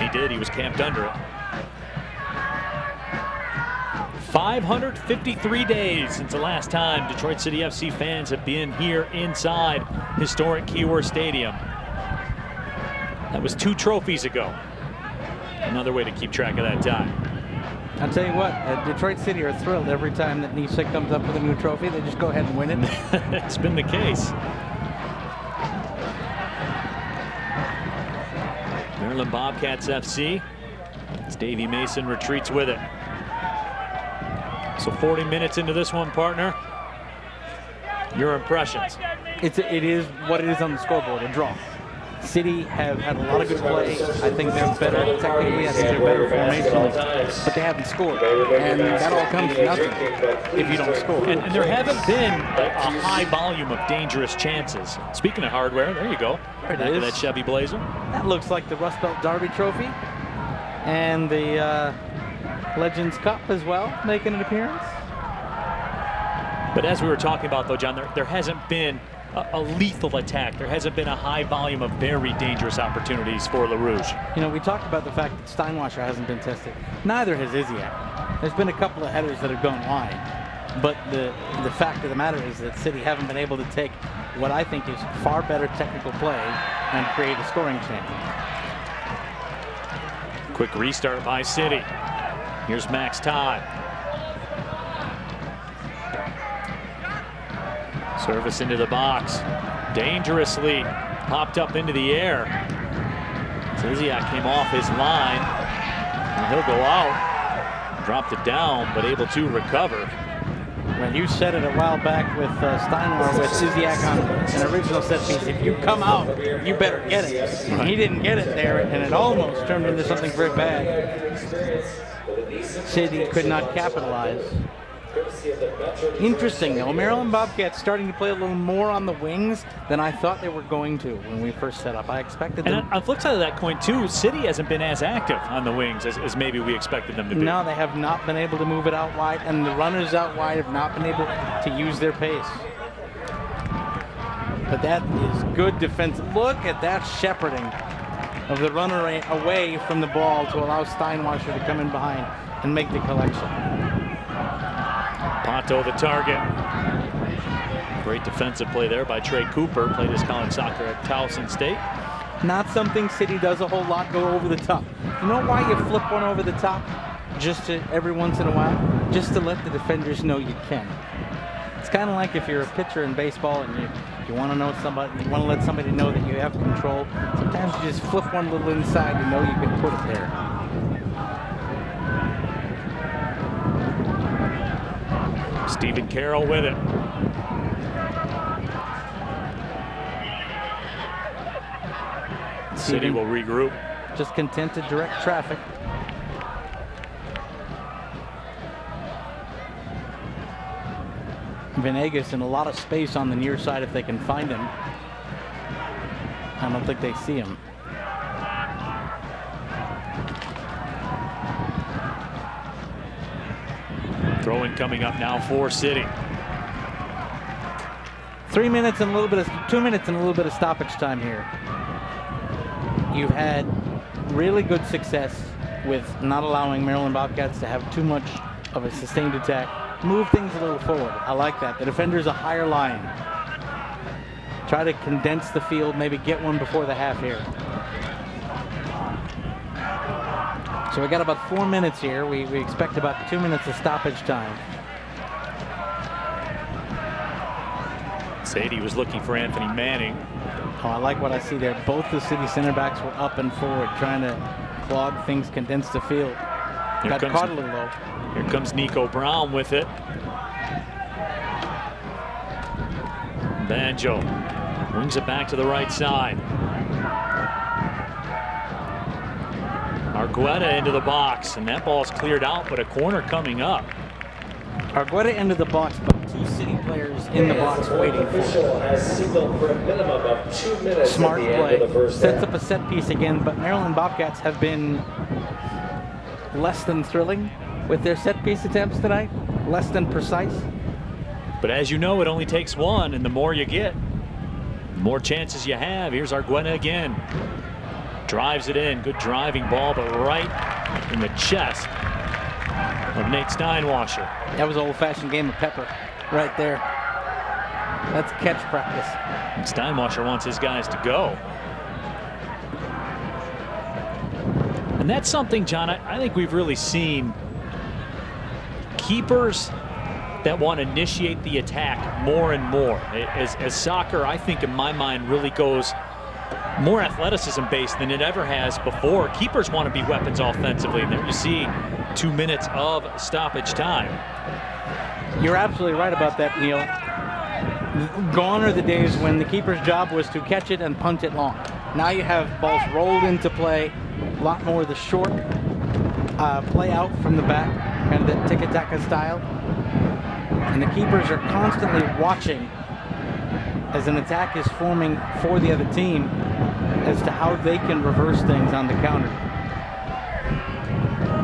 He did, he was camped under it. 553 days since the last time Detroit City FC fans have been here inside historic Keyworth Stadium. That was 2 trophies ago. Another way to keep track of that time. I'll tell you what, Detroit City are thrilled every time that NISA comes up with a new trophy. They just go ahead and win it. It's been the case. Maryland Bobcats FC. As Davey Mason retreats with it. So 40 minutes into this one, partner. Your impressions? It is what it is on the scoreboard, a draw. City have had a lot of good play. I think they're better technically. I think they're better formationally, but they haven't scored, and that all comes to nothing if you don't score. And there haven't been a high volume of dangerous chances. Speaking of hardware, there you go. There Back it to is. that Chevy Blazer. That looks like the Rust Belt Derby Trophy and the Legends Cup as well, making an appearance. But as we were talking about, though, John, there hasn't been a lethal attack. There hasn't been a high volume of very dangerous opportunities for Le Rouge. You know, we talked about the fact that Steinwasser hasn't been tested. Neither has Iziak. There's been a couple of headers that have gone wide. But the fact of the matter is that City haven't been able to take what I think is far better technical play and create a scoring chance. Quick restart by City. Here's Max Todd. Service into the box. Dangerously popped up into the air. Ziziak came off his line. And he'll go out. Dropped it down, but able to recover. When you said it a while back with Steinwar with Ziziak on an original set piece, if you come out, you better get it. And he didn't get it there, and it almost turned into something very bad. City could not capitalize. Interesting, though. Maryland Bobcats starting to play a little more on the wings than I thought they were going to when we first set up. I expected them. And on the flip side of that coin, too, City hasn't been as active on the wings as maybe we expected them to be. No, they have not been able to move it out wide, and the runners out wide have not been able to use their pace. But that is good defense. Look at that shepherding of the runner away from the ball to allow Steinwasser to come in behind and make the collection. Pato the target. Great defensive play there by Trey Cooper. Played his college soccer at Towson State. Not something City does a whole lot, go over the top. You know why you flip one over the top? Just to, every once in a while? Just to let the defenders know you can. It's kind of like if you're a pitcher in baseball and you want to know somebody, you want to let somebody know that you have control. Sometimes you just flip one little inside, you know you can put it there. Stephen Carroll with it. City will regroup. Just content to direct traffic. Venegas in a lot of space on the near side if they can find him. I don't think they see him. Throw-in coming up now for City. 2 minutes and a little bit of stoppage time here. You've had really good success with not allowing Maryland Bobcats to have too much of a sustained attack. Move things a little forward. I like that. The defender's a higher line. Try to condense the field, maybe get one before the half here. So we got about 4 minutes here. We expect about 2 minutes of stoppage time. Sadie was looking for Anthony Manning. Oh, I like what I see there. Both the City center backs were up and forward, trying to clog things, condense the field. Got caught a little low. Here comes Nico Brown with it. Banjo brings it back to the right side. Argueta into the box, and that ball's cleared out, but a corner coming up. Argueta into the box, but 2 City players in the box waiting for it. Smart play. Sets up a set piece again, but Maryland Bobcats have been less than thrilling with their set piece attempts tonight. Less than precise. But as you know, it only takes one, and the more you get, the more chances you have. Here's Argueta again. Drives it in. Good driving ball, but right in the chest of Nate Steinwasser. That was an old-fashioned game of pepper right there. That's catch practice. And Steinwasser wants his guys to go. And that's something, John, I think we've really seen keepers that want to initiate the attack more and more. As soccer, I think in my mind, really goes more athleticism based than it ever has before. Keepers want to be weapons offensively, and there you see 2 minutes of stoppage time. You're absolutely right about that, Neil. Gone are the days when the keeper's job was to catch it and punt it long. Now you have balls rolled into play, a lot more of the short play out from the back, kind of that tiki-taka style. And the keepers are constantly watching as an attack is forming for the other team as to how they can reverse things on the counter.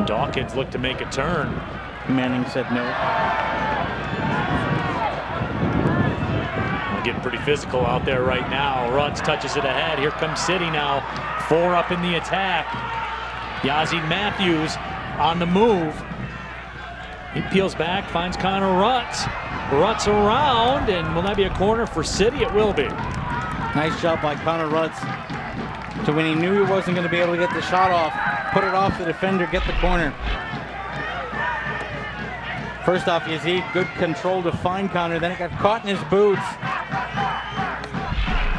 Dawkins looked to make a turn. Manning said no. We're getting pretty physical out there right now. Rutz touches it ahead. Here comes City now. 4 up in the attack. Yazzie Matthews on the move. He peels back, finds Connor Rutz. Rutz around, and will that be a corner for City? It will be. Nice job by Connor Rutz. So when he knew he wasn't going to be able to get the shot off, put it off the defender, get the corner. First off, Yazid, good control to find Connor. Then it got caught in his boots.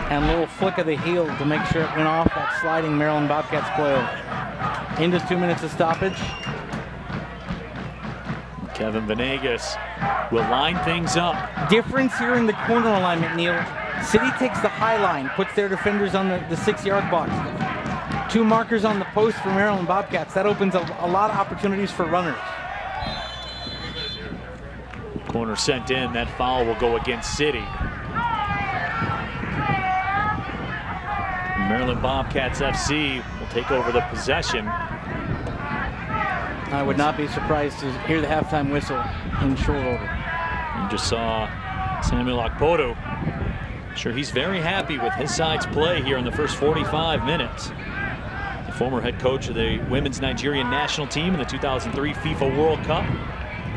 And a little flick of the heel to make sure it went off that sliding Maryland Bobcats player. Into 2 minutes of stoppage. Kevin Venegas will line things up. Difference here in the corner alignment, Neil. City takes the high line, puts their defenders on the 6-yard box. 2 markers on the post for Maryland Bobcats. That opens a lot of opportunities for runners. Corner sent in. That foul will go against City. Maryland Bobcats FC will take over the possession. I would not be surprised to hear the halftime whistle in short order. You just saw Samuel Okpoto. Sure, he's very happy with his side's play here in the first 45 minutes. The former head coach of the women's Nigerian national team in the 2003 FIFA World Cup.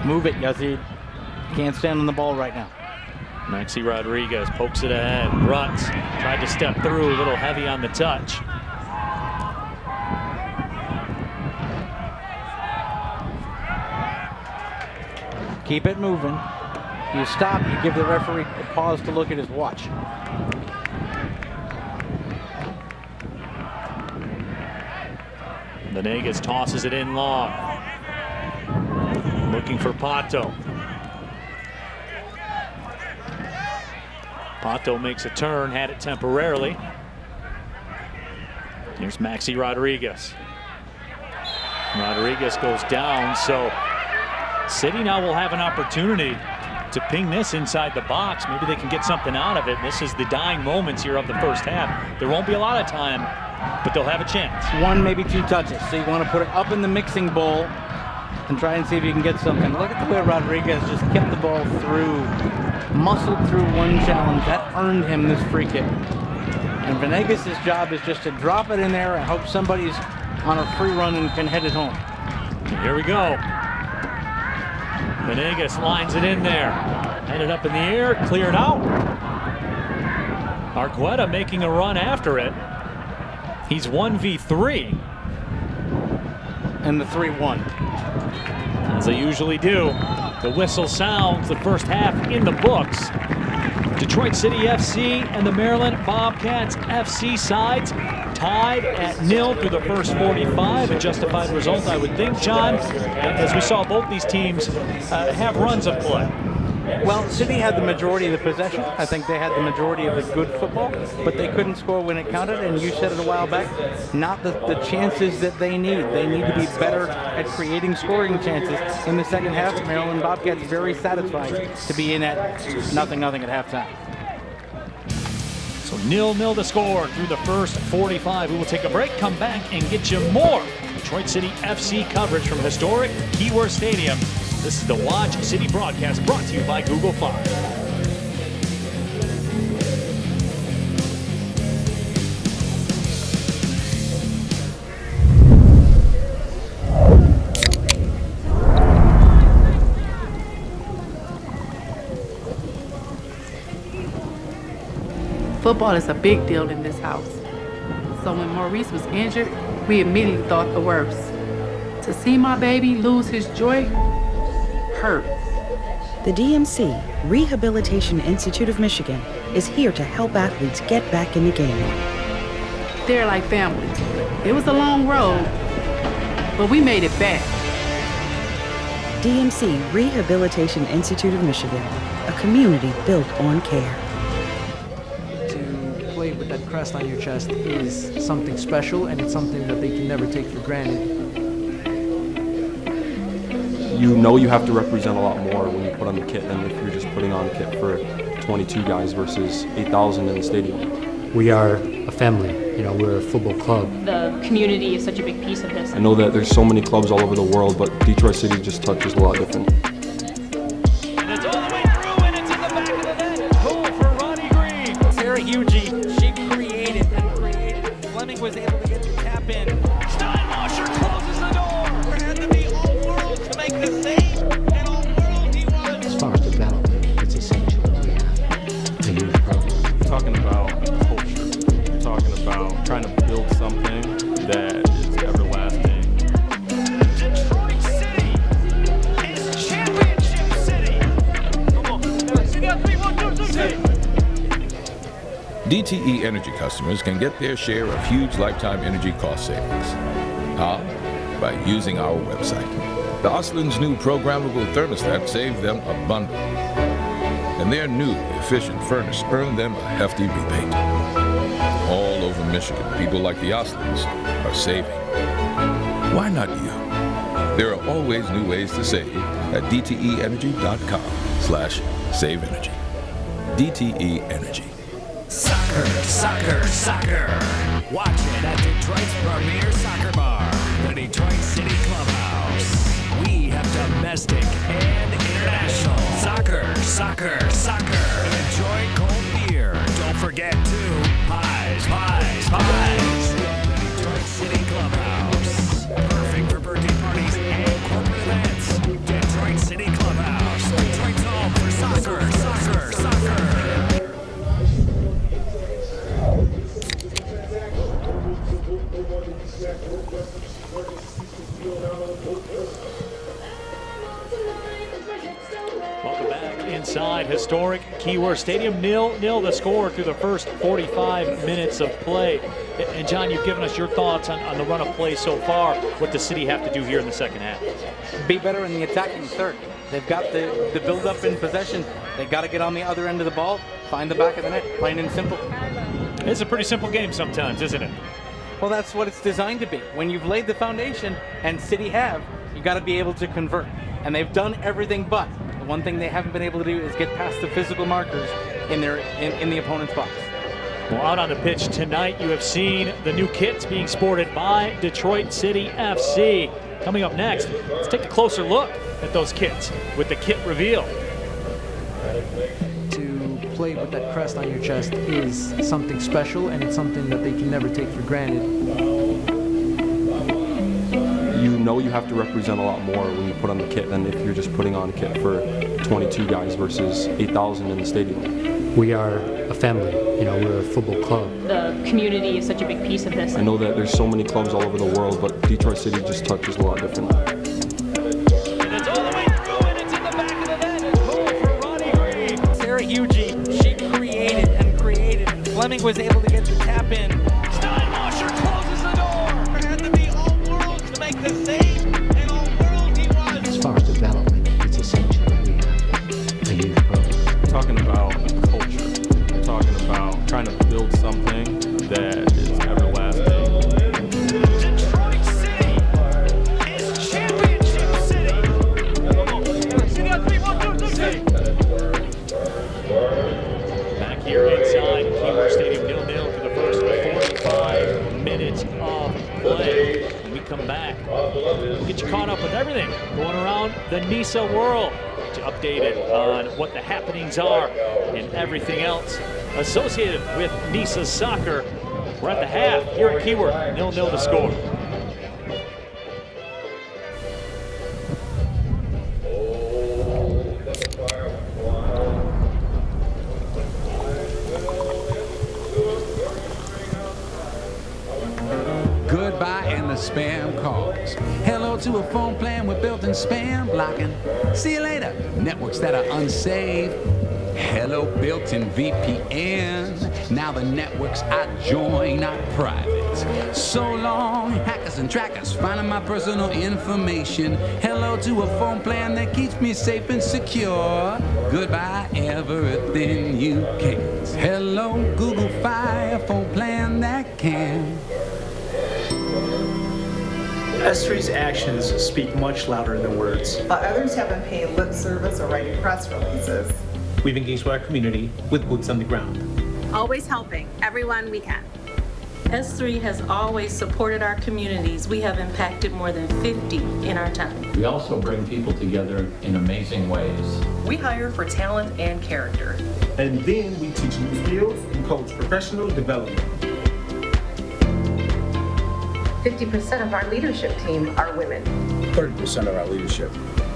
Move it, Yazid. Can't stand on the ball right now. Maxi Rodriguez pokes it ahead. Rutz tried to step through, a little heavy on the touch. Keep it moving. You stop, you give the referee a pause to look at his watch. Venegas tosses it in long. Looking for Pato. Pato makes a turn, had it temporarily. Here's Maxi Rodriguez. Rodriguez goes down, so City now will have an opportunity to ping this inside the box. Maybe they can get something out of it. This is the dying moments here of the first half. There won't be a lot of time, but they'll have a chance. One, maybe two touches. So you want to put it up in the mixing bowl and try and see if you can get something. Look at the way Rodriguez just kept the ball through, muscled through one challenge. That earned him this free kick. And Venegas' job is just to drop it in there and hope somebody's on a free run and can head it home. Here we go. Venegas lines it in there. Headed up in the air, cleared out. Argueta making a run after it. He's 1v3. And the 3-1. As they usually do. The whistle sounds, the first half in the books. Detroit City FC and the Maryland Bobcats FC sides tied at 0 through the first 45. A justified result, I would think, John, as we saw both these teams have runs of play. Well, City had the majority of the possession. I think they had the majority of the good football, but they couldn't score when it counted, and you said it a while back, not the chances that they need. They need to be better at creating scoring chances in the second half. Maryland Bobcats very satisfied to be in at 0-0 at halftime. So 0-0 to score through the first 45. We will take a break, come back, and get you more Detroit City FC coverage from historic Keyworth Stadium. This is the Watch City broadcast brought to you by Google Fi. Football is a big deal in this house. So when Maurice was injured, we immediately thought the worst. To see my baby lose his joy hurt. The DMC, Rehabilitation Institute of Michigan, is here to help athletes get back in the game. They're like family. It was a long road, but we made it back. DMC, Rehabilitation Institute of Michigan, a community built on care. To play with that crest on your chest is something special, and it's something that they can never take for granted. You know you have to represent a lot more when you put on the kit than if you're just putting on a kit for 22 guys versus 8,000 in the stadium. We are a family, we're a football club. The community is such a big piece of this. I know that there's so many clubs all over the world, but Detroit City just touches a lot different. And it's all the way through, and it's in the back of the net. Goal for Ronnie Green. Sarah Hugie, she created. Fleming was able to get the tap in. Steinwasser closes the door. There had to be all world to make the save, and all world he was. As far as development, it's essential that we have a youth program. You're talking about culture. You're talking about trying to build something that is everlasting. Detroit City is championship city. Come on. You got 3, 1, 2, 3. DTE Energy customers can get their share of huge lifetime energy cost savings. How? By using our website. The Oslin's new programmable thermostat saved them a bundle. And their new efficient furnace earned them a hefty rebate. All over Michigan, people like the Oslins are saving. Why not you? There are always new ways to save at DTEenergy.com. DTE.com/save energy. DTE Energy. Soccer, soccer, soccer. Watch it at Detroit's premier soccer bar, the Detroit City Clubhouse. We have domestic and international. Soccer, soccer, soccer. Enjoy cold beer. Don't forget to pies, pies, pies. The Detroit City Clubhouse. Perfect for birthday parties and corporate events. Detroit City Clubhouse. Detroit's home for soccer, soccer, soccer. Welcome back inside historic Keyworth Stadium. 0-0 the score through the first 45 minutes of play. And John, you've given us your thoughts on the run of play so far. What does City have to do here in the second half? Be better in the attacking third. They've got the build-up in possession. They've got to get on the other end of the ball, find the back of the net, plain and simple. It's a pretty simple game sometimes, isn't it? Well, that's what it's designed to be. When you've laid the foundation, and City have, you got to be able to convert. And they've done everything but. The one thing they haven't been able to do is get past the physical markers in the opponent's box. Well, out on the pitch tonight, you have seen the new kits being sported by Detroit City FC. Coming up next, let's take a closer look at those kits with the kit reveal. To play with that crest on your chest is something special, and it's something that they can never take for granted. You know you have to represent a lot more when you put on the kit than if you're just putting on a kit for 22 guys versus 8,000 in the stadium. We are a family, we're a football club. The community is such a big piece of this. I know that there's so many clubs all over the world, but Detroit City just touches a lot different. And it's all the way through, and it's in the back of the net. And goal for Ronnie Green. Sarah Hugie, she created and created. Fleming was able to get the tap in. Steinwasser closes the door. It had to be all world to make the save, and all world he was. As far as development, it's essential that we have a youth program. We're talking about culture. We're talking about trying to build something that is everlasting. Detroit City is championship city. City on 3, 1, 2, 3. Back here inside Keyworth Stadium, 0-0 for the first 45 minutes of play. When we come back, we'll get you caught up with everything going around the NISA world. Get you updated on what the happenings are and everything else associated with NISA soccer. We're at the half here at Keyworth, 0-0 the score. Goodbye and the spam calls. Hello to a phone plan with built-in spam blocking. See you later. Networks that are unsafe. Hello, built-in VPN. Now the networks I join are private. So long, hackers and trackers finding my personal information. Hello to a phone plan that keeps me safe and secure. Goodbye, everything you can. Hello, Google Fi, a phone plan that can. S3's actions speak much louder than words. While others have been paying lip service or writing press releases, We've engaged with our community with boots on the ground. Always helping everyone we can. S3 has always supported our communities. We have impacted more than 50 in our time. We also bring people together in amazing ways. We hire for talent and character. And then we teach new skills and coach professional development. 50% of our leadership team are women. 30% of our leadership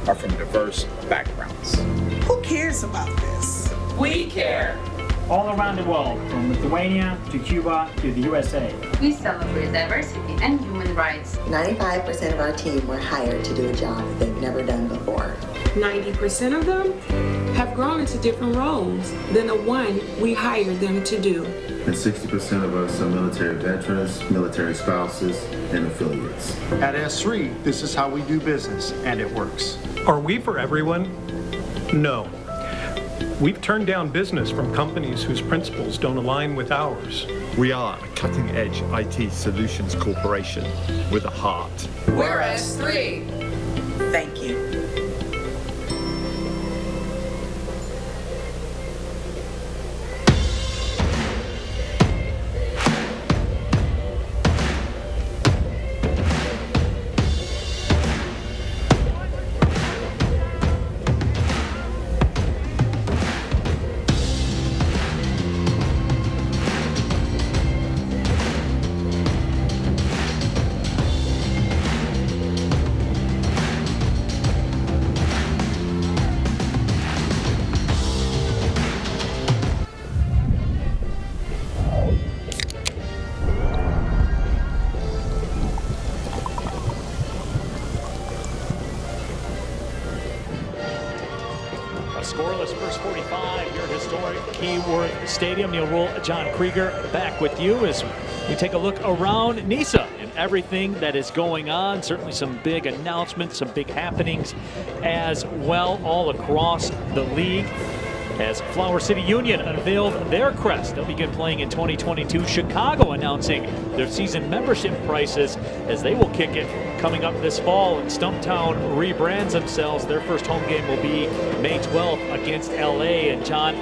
are from diverse backgrounds. Who cares about this? We care. All around the world, from Lithuania to Cuba to the USA. We celebrate diversity and human rights. 95% of our team were hired to do a job that they've never done before. 90% of them have grown into different roles than the one we hired them to do. And 60% of us are military veterans, military spouses, and affiliates. At S3, this is how we do business, and it works. Are we for everyone? No. We've turned down business from companies whose principles don't align with ours. We are a cutting-edge IT solutions corporation with a heart. We're S3. Thank you. Keyworth Stadium. Neil Rule, John Krieger back with you as we take a look around NISA and everything that is going on. Certainly some big announcements, some big happenings as well all across the league. As Flower City Union unveiled their crest, they'll begin playing in 2022. Chicago announcing their season membership prices as they will kick it coming up this fall. And Stumptown rebrands themselves. Their first home game will be May 12th against LA. And John,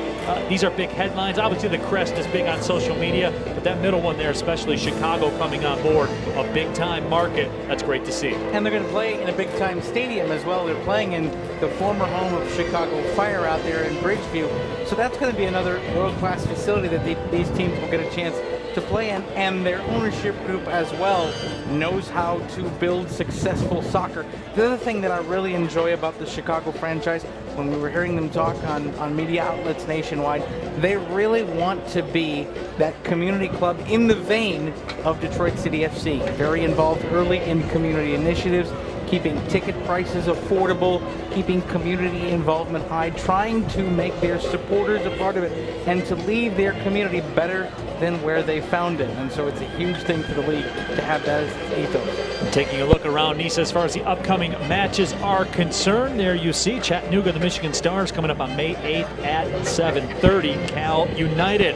these are big headlines. Obviously the crest is big on social media, but that middle one there, especially Chicago coming on board, a big time market. That's great to see. And they're going to play in a big time stadium as well. They're playing in the former home of Chicago Fire out there in Bridgeview. So that's going to be another world-class facility that these teams will get a chance to play in, and their ownership group as well knows how to build successful soccer. The other thing that I really enjoy about the Chicago franchise, when we were hearing them talk on media outlets nationwide, they really want to be that community club in the vein of Detroit City FC. Very involved early in community initiatives, keeping ticket prices affordable, keeping community involvement high, trying to make their supporters a part of it, and to leave their community better than where they found it. And so it's a huge thing for the league to have that as ethos. Taking a look around NISA as far as the upcoming matches are concerned, there you see Chattanooga, the Michigan Stars, coming up on May 8th at 7:30. Cal United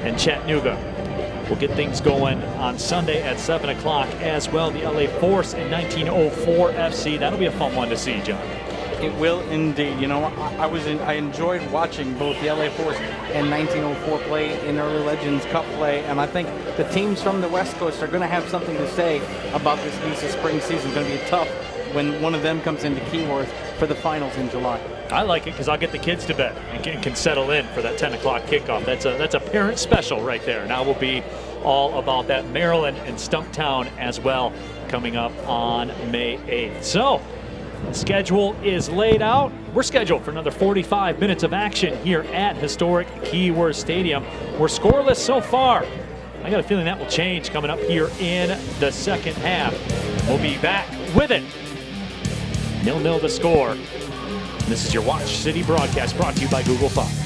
and Chattanooga will get things going on Sunday at 7 o'clock as well. The LA Force and 1904 FC. That'll be a fun one to see, John. It will indeed. You know, I enjoyed watching both the LA Force and 1904 play in Early Legends Cup play, and I think the teams from the West Coast are going to have something to say about this NISA spring season. It's going to be tough when one of them comes into Keyworth for the finals in July. I like it because I'll get the kids to bed and can settle in for that 10 o'clock kickoff. That's a parent special right there. Now we'll be all about that. Maryland and Stumptown as well coming up on May 8th. So the schedule is laid out. We're scheduled for another 45 minutes of action here at historic Keyworth Stadium. We're scoreless so far. I got a feeling that will change coming up here in the second half. We'll be back with it. 0-0 the score. This is your Watch City broadcast brought to you by Google 5.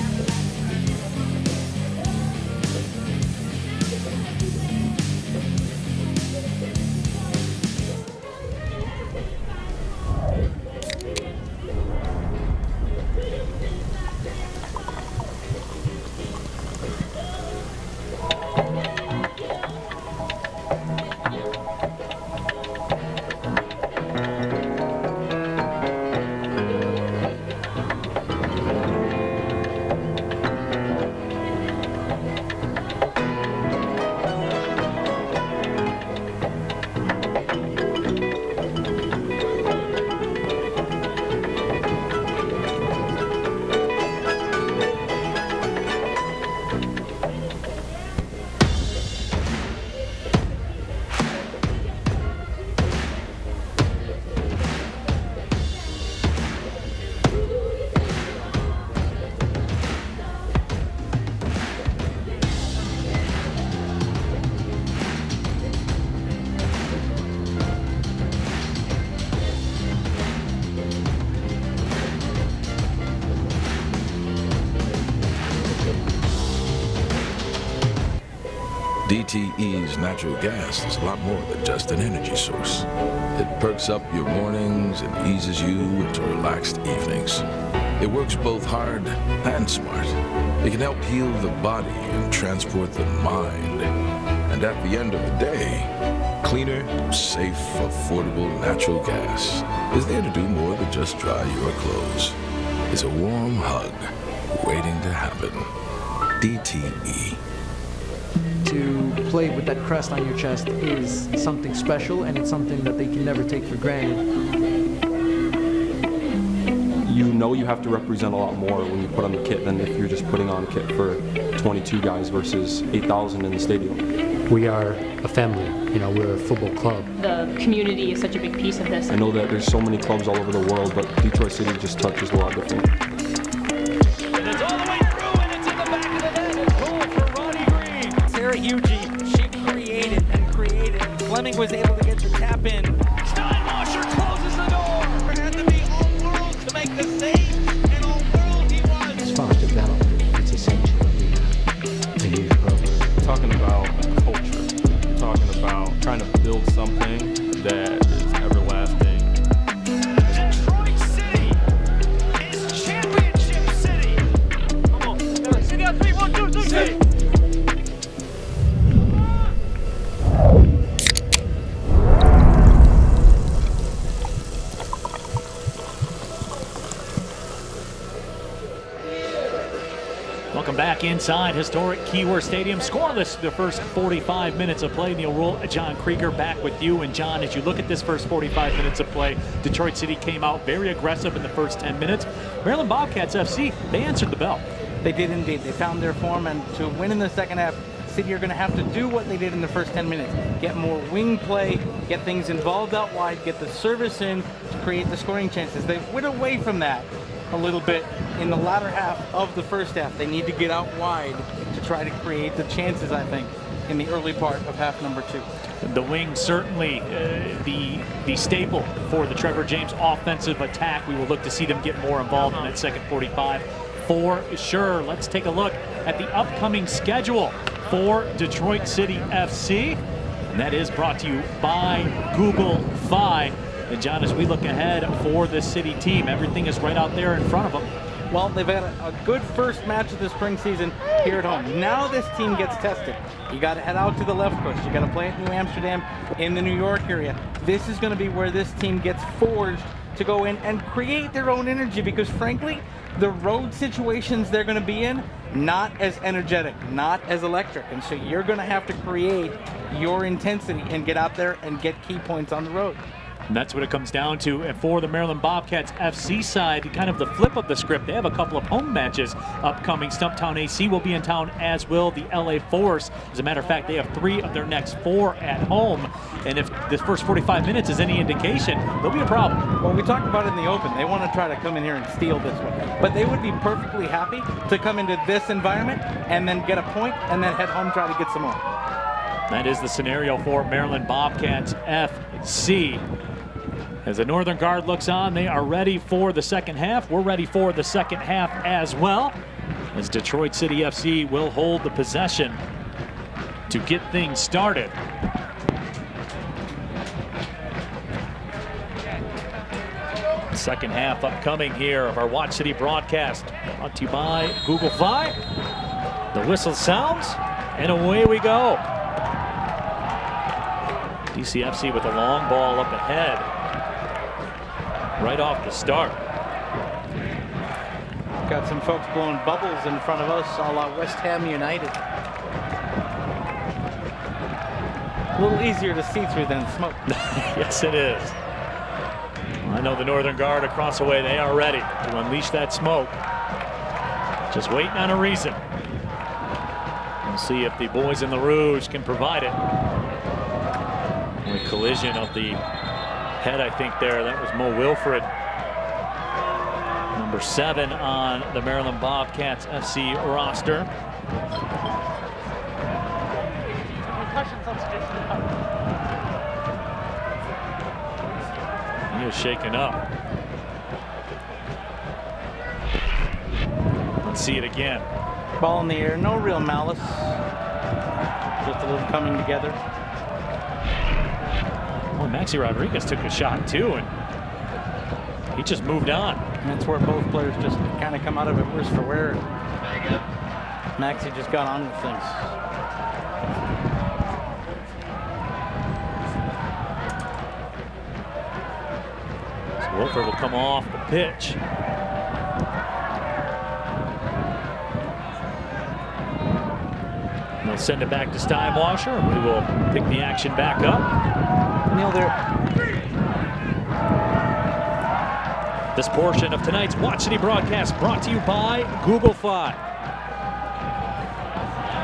DTE's natural gas is a lot more than just an energy source. It perks up your mornings and eases you into relaxed evenings. It works both hard and smart. It can help heal the body and transport the mind. And at the end of the day, cleaner, safe, affordable natural gas is there to do more than just dry your clothes. It's a warm hug waiting to happen. DTE. To play with that crest on your chest is something special, and it's something that they can never take for granted. You know you have to represent a lot more when you put on the kit than if you're just putting on a kit for 22 guys versus 8,000 in the stadium. We are a family, you know, we're a football club. The community is such a big piece of this. I know that there's so many clubs all over the world, but Detroit City just touches a lot different. Fleming was able to get the tap in. Steinwasser closes the door. Had to be all world to make the save, and all world he was. As far as development, it's essential. inside historic Keyworth Stadium. Scoreless the first 45 minutes of play. Neil Rule, John Krieger back with you. And John, as you look at this first 45 minutes of play, Detroit City came out very aggressive in the first 10 minutes. Maryland Bobcats FC, they answered the bell. They did indeed. They found their form, and to win in the second half, City are going to have to do what they did in the first 10 minutes. Get more wing play, get things involved out wide, get the service in to create the scoring chances. They went away from that a little bit in the latter half of the first half. They need to get out wide to try to create the chances, I think, in the early part of half number 2. The wing certainly the staple for the Trevor James offensive attack. We will look to see them get more involved in that second 45 for sure. Let's take a look at the upcoming schedule for Detroit City FC. And that is brought to you by Google Fi. And John, as we look ahead for the City team, everything is right out there in front of them. Well, they've had a good first match of the spring season here at home. Now this team gets tested. You got to head out to the left coast. You got to play at New Amsterdam in the New York area. This is going to be where this team gets forged to go in and create their own energy, because frankly, the road situations they're going to be in, not as energetic, not as electric. And so you're going to have to create your intensity and get out there and get key points on the road. And that's what it comes down to. And for the Maryland Bobcats FC side, kind of the flip of the script. They have a couple of home matches upcoming. Stumptown AC will be in town, as will the LA Force. As a matter of fact, they have 3 of their next 4 at home. And if this first 45 minutes is any indication, there'll be a problem. Well, we talked about it in the open. They want to try to come in here and steal this one. But they would be perfectly happy to come into this environment and then get a point and then head home, try to get some more. That is the scenario for Maryland Bobcats FC. As the Northern Guard looks on, they are ready for the second half. We're ready for the second half as well, as Detroit City FC will hold the possession to get things started. Second half upcoming here of our Watch City broadcast, brought to you by Google Fi. The whistle sounds, and away we go. DCFC with a long ball up ahead. Right off the start. Got some folks blowing bubbles in front of us, a la West Ham United. A little easier to see through than smoke. Yes, it is. I know the Northern Guard across the way, they are ready to unleash that smoke. Just waiting on a reason. We'll see if the boys in the Rouge can provide it. The collision of the head, I think there, that was Mo Wilfred. Number 7 on the Maryland Bobcats FC roster. He is shaken up. Let's see it again. Ball in the air, no real malice. Just a little coming together. Well, Maxi Rodriguez took a shot too, and he just moved on. And that's where both players just kind of come out of it worse for wear. Maxi just got on with things. So Wilford will come off the pitch. And they'll send it back to Steinwasser, and we will pick the action back up. Neil, there. This portion of tonight's Watch City broadcast brought to you by Google Fi.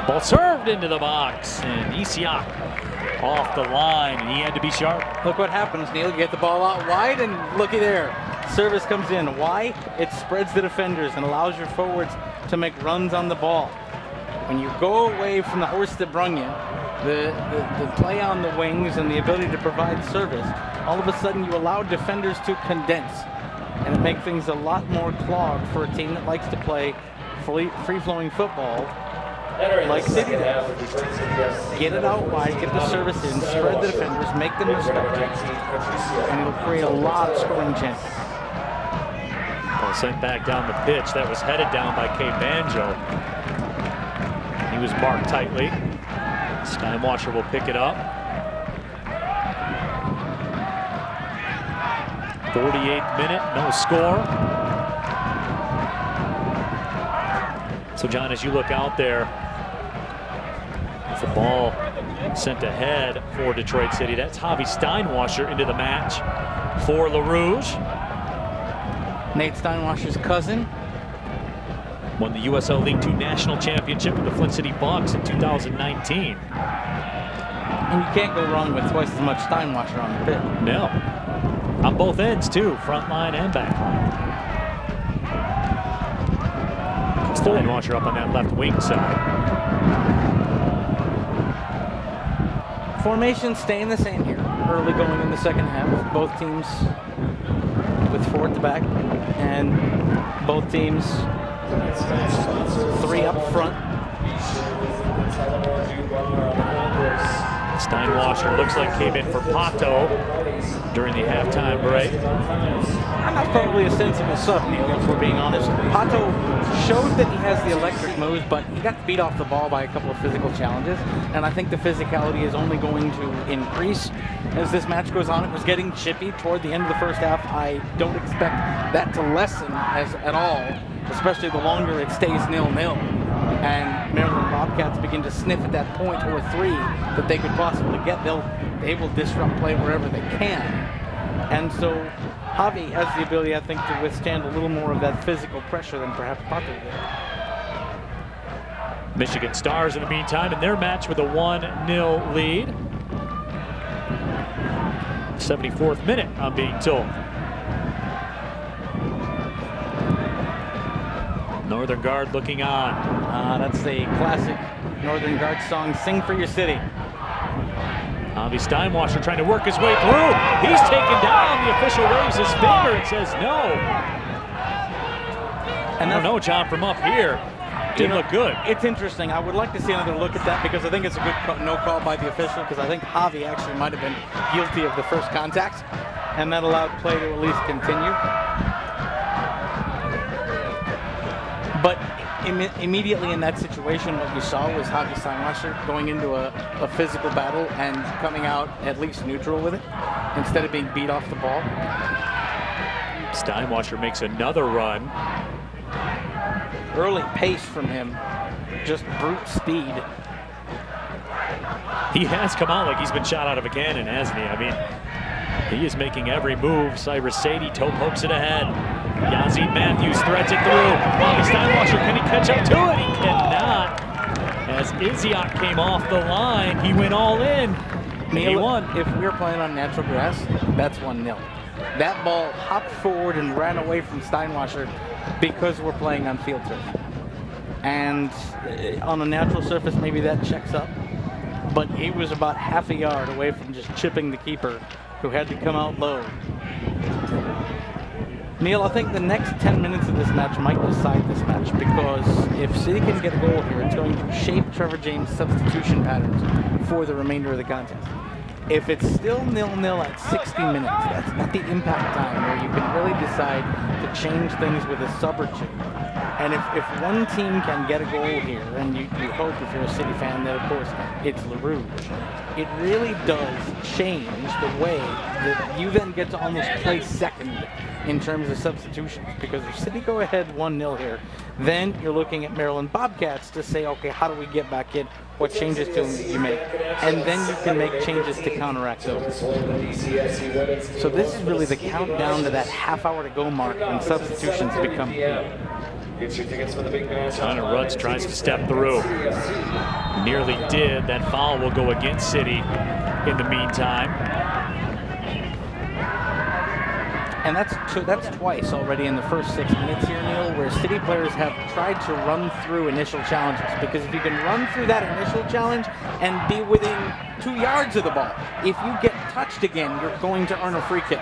Ball served into the box, and Isiak off the line, and he had to be sharp. Look what happens, Neil. You get the ball out wide, and looky there. Service comes in. Why? It spreads the defenders and allows your forwards to make runs on the ball. When you go away from the horse that brung you, the play on the wings and the ability to provide service, all of a sudden you allow defenders to condense. And it makes things a lot more clogged for a team that likes to play free-flowing football like City does. Get it out wide, get the service in, spread the defenders, make them respect it, and it'll create a lot of scoring chances. Ball sent back down the pitch. That was headed down by Kay Banjo. He was marked tightly. Steinwasser will pick it up. 48th minute, no score. So, John, as you look out there, the ball sent ahead for Detroit City. That's Javi Steinwasser into the match for Le Rouge. Nate Steinwasser's cousin. Won the USL League 2 National Championship with the Flint City Bucks in 2019. And you can't go wrong with twice as much Steinwasser on the pitch. No. On both ends, too, front line and back line. Steinwasser up on that left wing side. Formation staying the same here. Early going in the second half. Both teams with 4 at the back. And both teams 3 up front. Steinwasser looks like came in for Pato during the halftime break. And that's probably a sensible sub, Neil, if we're being honest. Pato showed that he has the electric moves, but he got beat off the ball by a couple of physical challenges. And I think the physicality is only going to increase as this match goes on. It was getting chippy toward the end of the first half. I don't expect that to lessen at all, especially the longer it stays 0-0. And Maryland Bobcats begin to sniff at that point or 3 that they could possibly get. They will disrupt play wherever they can. And so Javi has the ability, I think, to withstand a little more of that physical pressure than perhaps Pato did. Michigan Stars, in the meantime, in their match with a 1-0 lead. 74th minute, I'm being told. Northern Guard looking on. That's the classic Northern Guard song, Sing for Your City. Javi Steinwasser trying to work his way through. He's taken down. The official waves his finger and says no. And I don't know, John, from up here, didn't look good. It's interesting. I would like to see another look at that because I think it's a good no call by the official, because I think Javi actually might have been guilty of the first contact, and that allowed play to at least continue. But immediately in that situation, what you saw was Javi Steinwasser going into a physical battle and coming out at least neutral with it instead of being beat off the ball. Steinwasser makes another run. Early pace from him, just brute speed. He has come out like he's been shot out of a cannon, hasn't he? I mean, he is making every move. Cyrus Sadie toe pokes it ahead. Yazid Matthews threads it through. Javi Steinwasser, can he catch up to it? He cannot. As Iziak came off the line, he went all in. He won. If we were playing on natural grass, that's 1-0. That ball hopped forward and ran away from Steinwasser because we're playing on field turf. And on a natural surface, maybe that checks up. But he was about half a yard away from just chipping the keeper, who had to come out low. Neil, I think the next 10 minutes of this match might decide this match, because if City can get a goal here, it's going to shape Trevor James' substitution patterns for the remainder of the contest. If it's still 0-0 at 60 minutes, that's not the impact time where you can really decide to change things with a sub or two. And if one team can get a goal here, and you hope if you're a City fan that, of course, it's Le Rouge, it really does change the way that you then get to almost play second in terms of substitutions. Because if City go ahead 1-0 here, then you're looking at Maryland Bobcats to say, okay, how do we get back in? What changes do you make? And then you can make changes to counteract those. So this is really the countdown to that half-hour to go mark when substitutions become key. Connor Rutz tries to step through. Nearly did. That foul will go against City in the meantime. And that's twice already in the first 6 minutes here, Neil, where City players have tried to run through initial challenges. Because if you can run through that initial challenge and be within 2 yards of the ball, if you get touched again, you're going to earn a free kick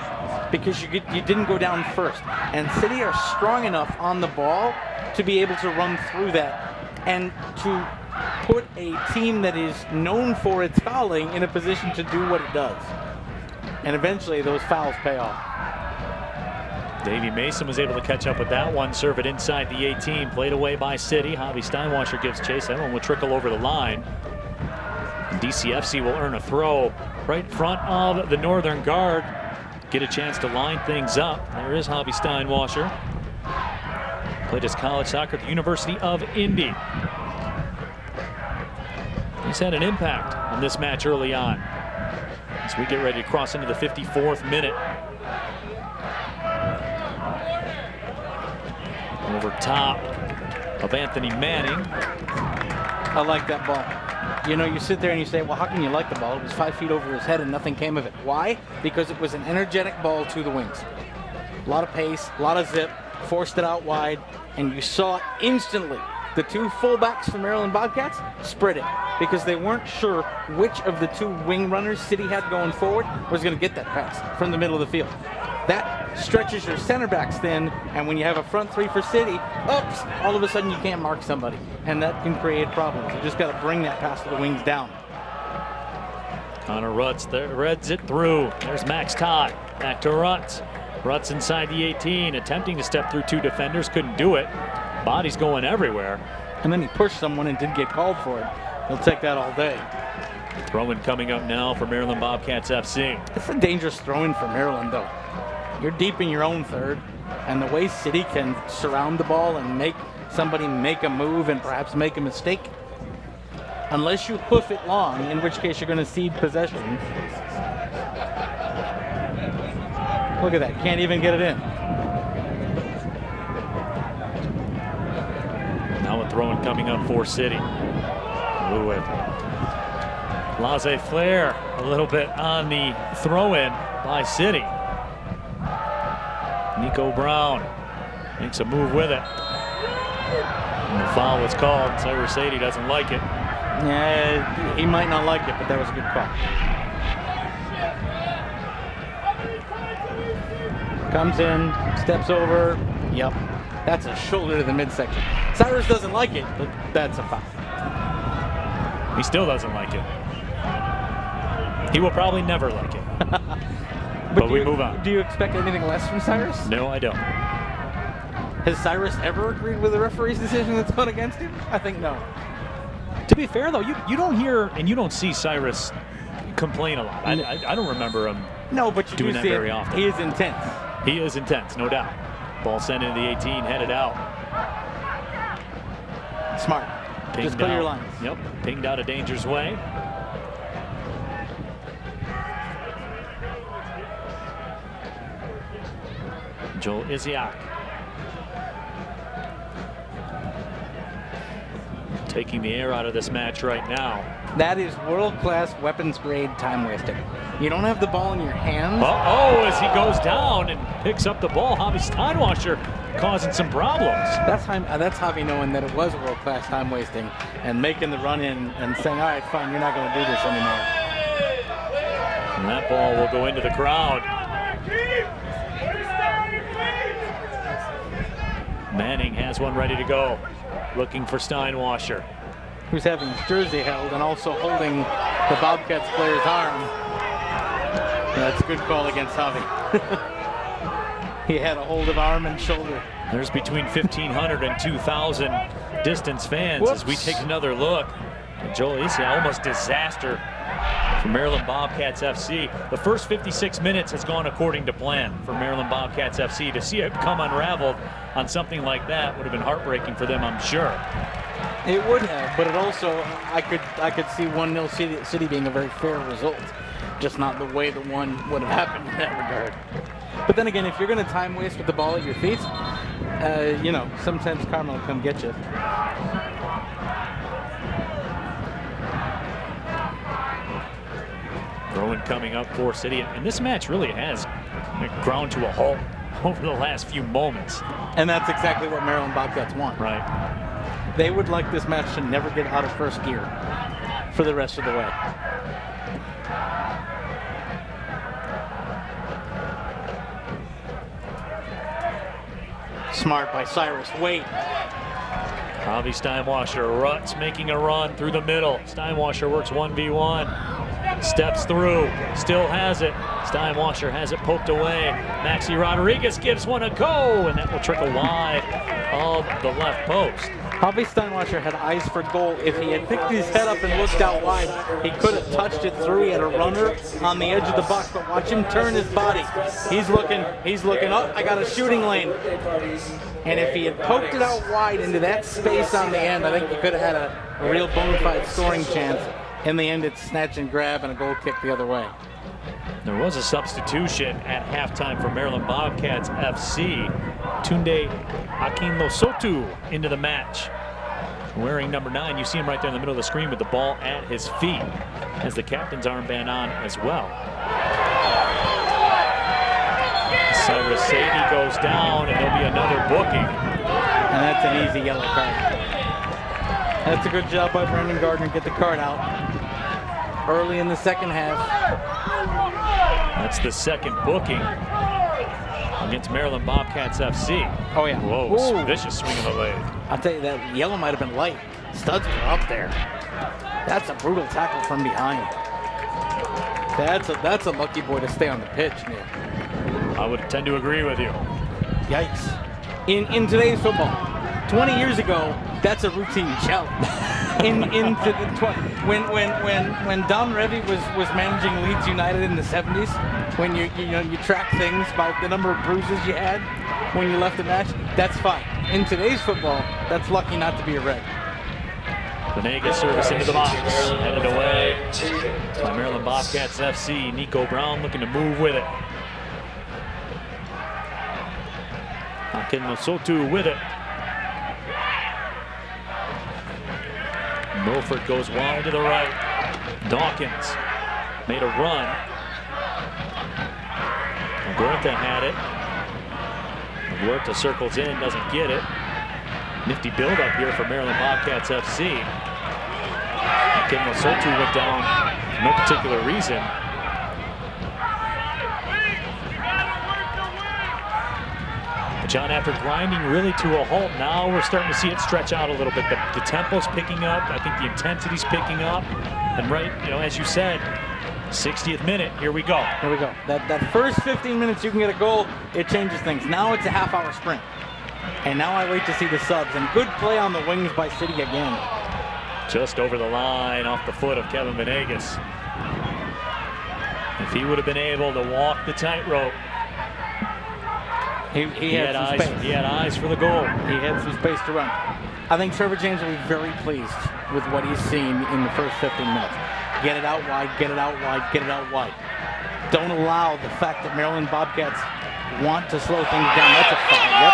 because you didn't go down first. And City are strong enough on the ball to be able to run through that and to put a team that is known for its fouling in a position to do what it does. And eventually those fouls pay off. Davey Mason was able to catch up with that one, serve it inside the 18, played away by City. Javi Steinwasser gives chase. That one will trickle over the line. DCFC will earn a throw right in front of the Northern Guard. Get a chance to line things up. There is Javi Steinwasser. Played his college soccer at the University of Indy. He's had an impact on this match early on. As we get ready to cross into the 54th minute. Over top of Anthony Manning. I like that ball. You know, you sit there and you say, well, how can you like the ball? It was 5 feet over his head and nothing came of it. Why? Because it was an energetic ball to the wings. A lot of pace, a lot of zip, forced it out wide, and you saw instantly the two fullbacks for Maryland Bobcats spread it because they weren't sure which of the two wing runners City had going forward was going to get that pass from the middle of the field. That stretches your center backs thin, and when you have a front three for City, oops, all of a sudden you can't mark somebody, and that can create problems. You just got to bring that pass to the wings down. Connor Rutz reds it through. There's Max Todd. Back to Rutz. Rutz inside the 18, attempting to step through two defenders, couldn't do it. Body's going everywhere. And then he pushed someone and did get called for it. He'll take that all day. Throw-in coming up now for Maryland Bobcats FC. It's a dangerous throw-in for Maryland, though. You're deep in your own third, and the way City can surround the ball and make somebody make a move and perhaps make a mistake, unless you hoof it long, in which case you're going to cede possession. Look at that, can't even get it in. Now a throw-in coming up for City. Ooh, laissez-faire a little bit on the throw-in by City. Nico Brown makes a move with it. And the foul was called. Cyrus Sadie doesn't like it. Yeah, he might not like it, but that was a good call. Comes in, steps over. Yep, that's a shoulder to the midsection. Cyrus doesn't like it, but that's a foul. He still doesn't like it. He will probably never like it. But we move on. Do you expect anything less from Cyrus? No, I don't. Has Cyrus ever agreed with the referee's decision that's gone against him? I think no. To be fair, though, you don't hear and you don't see Cyrus complain a lot. I don't remember him doing that very often. He is intense. He is intense, no doubt. Ball sent into the 18, headed out. Smart. Pinged Just clear out. your lines. Yep, pinged out of danger's way. Joel Iziak taking the air out of this match right now. That is world-class weapons-grade time wasting. You don't have the ball in your hands. As he goes down and picks up the ball, Javi Steinwasser causing some problems. That's Javi knowing that it was world-class time wasting and making the run in and saying, all right, fine, you're not going to do this anymore. And that ball will go into the crowd. Manning has one ready to go, looking for Steinwasser. Who's having his jersey held and also holding the Bobcats player's arm. That's a good call against Javi. He had a hold of arm and shoulder. There's between 1,500 and 2,000 distance fans. As we take another look. Joel Iziak, almost disaster for Maryland Bobcats FC. The first 56 minutes has gone according to plan for Maryland Bobcats FC. To see it come unraveled on something like that would have been heartbreaking for them, I'm sure. It would have, but it also, I could see 1-0 City being a very fair result, just not the way the one would have happened in that regard. But then again, if you're going to time waste with the ball at your feet, you know, sometimes karma will come get you. Throw-in coming up for City, and this match really has ground to a halt over the last few moments. And that's exactly what Maryland Bobcats want. Right. They would like this match to never get out of first gear for the rest of the way. Smart by Cyrus. Wait. Javi Steinwasser, Rutz making a run through the middle. Steinwasser works 1v1. Steps through, still has it. Steinwasser has it poked away. Maxi Rodriguez gives one a go, and that will trickle wide of the left post. Probably Steinwasser had eyes for goal. If he had picked his head up and looked out wide, he could have touched it through. He had a runner on the edge of the box, but watch him turn his body. He's looking, oh, I got a shooting lane. And if he had poked it out wide into that space on the end, I think he could have had a real bona fide scoring chance. In the end, it's snatch and grab and a goal kick the other way. There was a substitution at halftime for Maryland Bobcats FC. Tunde Akinlosotu into the match. Wearing number 9, you see him right there in the middle of the screen with the ball at his feet. Has the captain's armband on as well. Cyrus Sadie goes down, and there'll be another booking. And that's an easy yellow card. That's a good job by Brendan Gardner. Get the card out early in the second half. That's the second booking against Maryland Bobcats FC. Oh, yeah. Whoa, vicious swing of the leg. I'll tell you, that yellow might have been light. Studs were up there. That's a brutal tackle from behind. That's a lucky boy to stay on the pitch, Neil. I would tend to agree with you. Yikes. In today's football, 20 years ago, that's a routine challenge. When Don Revy was managing Leeds United in the 70s, when you track things by the number of bruises you had when you left the match, that's fine. In today's football, that's lucky not to be a red. Venegas service into the box, headed away by Maryland Bobcats FC. Nico Brown looking to move with it. Akinlosotu with it. Milford goes wide to the right. Dawkins made a run. Huerta had it. Huerta circles in, doesn't get it. Nifty build up here for Maryland Bobcats FC. Akinlosotu went down for no particular reason. John, after grinding really to a halt, now we're starting to see it stretch out a little bit. The tempo's picking up. I think the intensity's picking up. And right, as you said, 60th minute, here we go. Here we go. That first 15 minutes you can get a goal, it changes things. Now it's a half-hour sprint. And now I wait to see the subs. And good play on the wings by City again. Just over the line, off the foot of Kevin Venegas. If he would have been able to walk the tightrope, He had some space. He had eyes for the goal. He had some space to run. I think Trevor James will be very pleased with what he's seen in the first 15 minutes. Get it out wide, get it out wide, get it out wide. Don't allow the fact that Maryland Bobcats want to slow things down. That's a foul. Yep.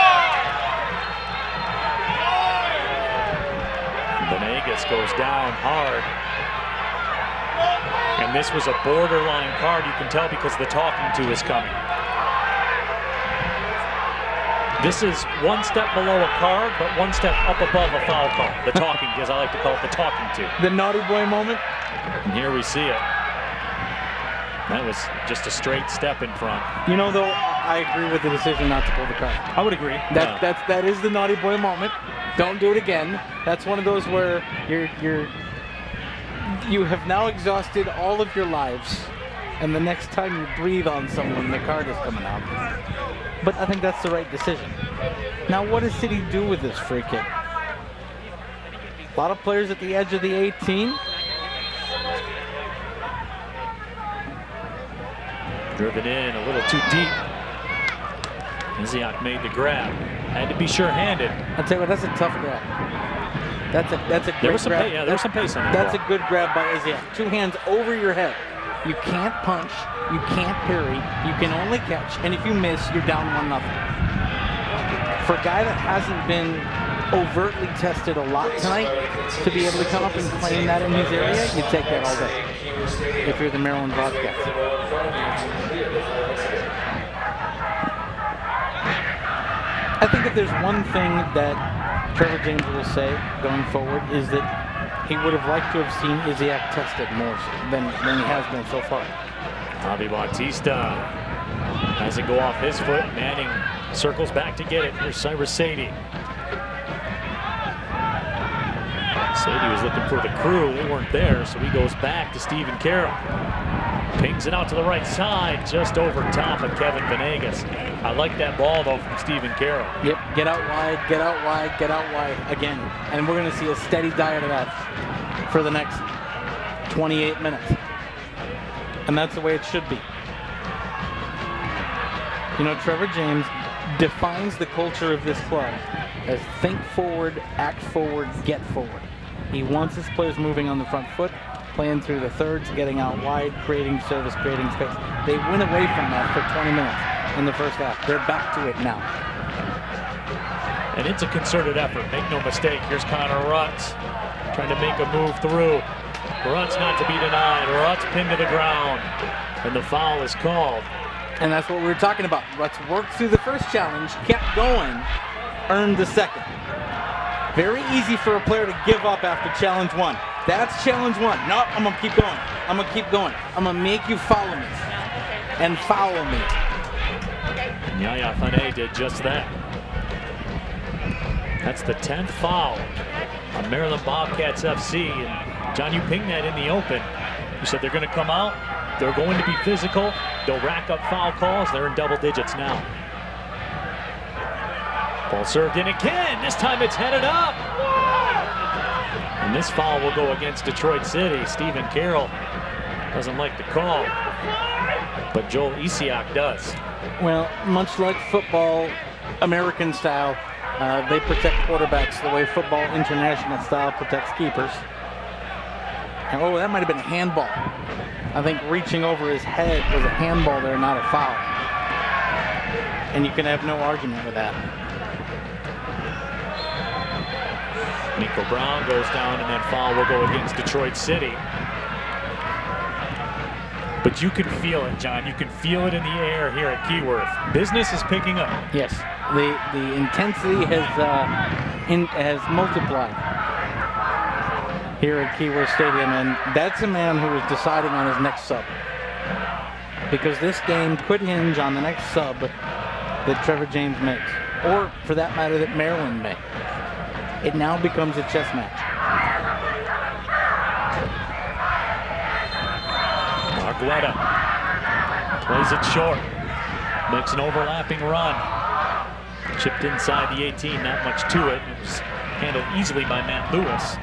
Venegas goes down hard. And this was a borderline card, you can tell, because the talking to is coming. This is one step below a card, but one step up above a foul call. The talking, as I like to call it, the talking to. The naughty boy moment. And here we see it. That was just a straight step in front. Though, I agree with the decision not to pull the card. I would agree. That is the naughty boy moment. Don't do it again. That's one of those where you have now exhausted all of your lives, and the next time you breathe on someone, the card is coming out. But I think that's the right decision. Now, what does City do with this free kick? A lot of players at the edge of the 18. Driven in a little too deep. Iziak made the grab. Had to be sure-handed. I'll tell you what, that's a tough grab. That's a great there was some grab. There was some pace on that. That's a good grab by Iziak. 2 hands over your head. You can't punch, you can't parry, you can only catch, and if you miss, you're down 1-0. For a guy that hasn't been overtly tested a lot tonight, to be able to come up and claim that in his area, you take that all day, if you're the Maryland Bobcats. I think if there's one thing that Trevor James will say going forward is that he would have liked to have seen Iziak tested more than he has been so far. Javi Bautista has it go off his foot. Manning circles back to get it. Here's Cyrus Sadie. Sadie was looking for the crew. They weren't there, so he goes back to Stephen Carroll. Pings it out to the right side, just over top of Kevin Venegas. I like that ball, though, from Stephen Carroll. Yep, get out wide, get out wide, get out wide again. And we're going to see a steady diet of that for the next 28 minutes. And that's the way it should be. You know, Trevor James defines the culture of this club as think forward, act forward, get forward. He wants his players moving on the front foot, playing through the thirds, getting out wide, creating service, creating space. They went away from that for 20 minutes in the first half. They're back to it now. And it's a concerted effort, make no mistake. Here's Connor Rutz trying to make a move through. Rutz not to be denied. Rutz pinned to the ground, and the foul is called. And that's what we were talking about. Rutz worked through the first challenge, kept going, earned the second. Very easy for a player to give up after challenge one. That's challenge one. Nope, I'm going to keep going. I'm going to keep going. I'm going to make you follow me. And follow me. And Yaya Fane did just that. That's the 10th foul on Maryland Bobcats FC. And John, you pinged that in the open. You said they're going to come out. They're going to be physical. They'll rack up foul calls. They're in double digits now. Ball served in again. This time it's headed up. And this foul will go against Detroit City. Stephen Carroll doesn't like the call, but Joel Isiak does. Well, much like football, American style, they protect quarterbacks the way football international style protects keepers. And, oh, that might have been a handball. I think reaching over his head was a handball there, not a foul. And you can have no argument with that. Nico Brown goes down, and that foul will go against Detroit City. But you can feel it, John. You can feel it in the air here at Keyworth. Business is picking up. Yes, the intensity has multiplied here at Keyworth Stadium, and that's a man who is deciding on his next sub. Because this game could hinge on the next sub that Trevor James makes, or for that matter, that Maryland may. It now becomes a chess match. Argueta plays it short, makes an overlapping run. Chipped inside the 18, not much to it. It was handled easily by Matt Lewis.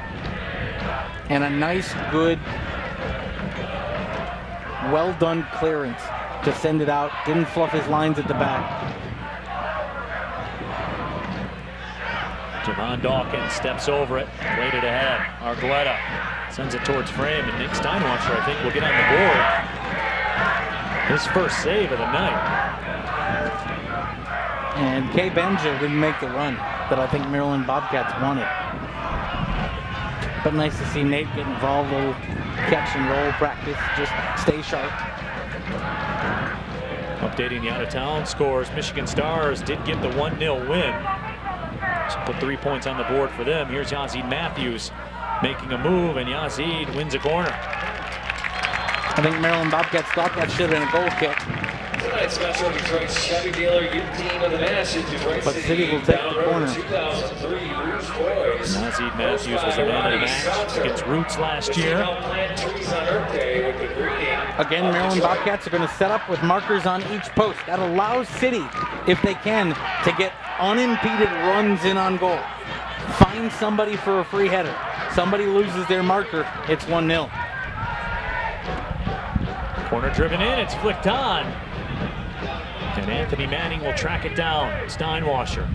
And a nice, good, well-done clearance to send it out. Didn't fluff his lines at the back. Javon Dawkins steps over it, played it ahead. Argueta sends it towards frame, and Nick Steinwasser, I think, will get on the board. His first save of the night. And Kay Benja didn't make the run that I think Maryland Bobcats wanted. But nice to see Nate get involved, a little catch and roll practice, just stay sharp. Updating the out-of-town scores, Michigan Stars did get the 1-0 win. So put 3 points on the board for them. Here's Yazid Matthews making a move, and Yazid wins a corner. I think Maryland Bobcats thought that should have been a goal kick. Tonight's special Detroit Chevy dealer, youth team of the match is Detroit but City will take the corner. 2003 Rouge Boys. Yazid Matthews was the man of the match against Roots last year. Again, Maryland Bobcats are going to set up with markers on each post. That allows City, if they can, to get unimpeded runs in on goal. Find somebody for a free header. Somebody loses their marker, it's 1-0. Corner driven in, it's flicked on. And Anthony Manning will track it down. Steinwasser.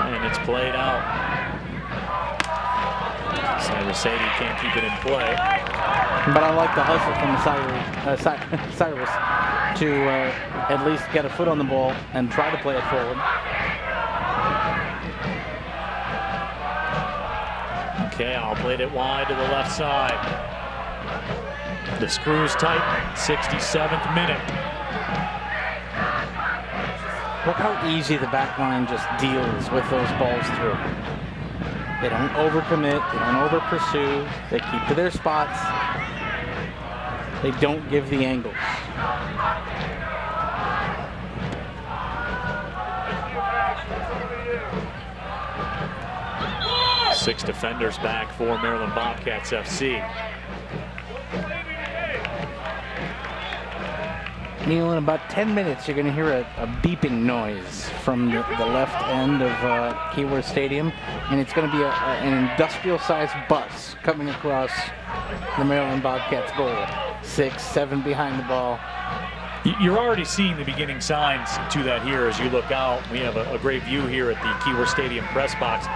And it's played out. Cyrus Sadie can't keep it in play. But I like the hustle from Cyrus to at least get a foot on the ball and try to play it forward. Kale played it wide to the left side. The screws tight, 67th minute. Look how easy the back line just deals with those balls through. They don't overcommit, they don't over-pursue, they keep to their spots. They don't give the angles. 6 defenders back for Maryland Bobcats FC. Neil, in about 10 minutes, you're going to hear a beeping noise from the left end of Keyworth Stadium, and it's going to be an industrial-sized bus coming across the Maryland Bobcats goal. 6, 7 behind the ball. You're already seeing the beginning signs to that here as you look out. We have a great view here at the Keyworth Stadium press box.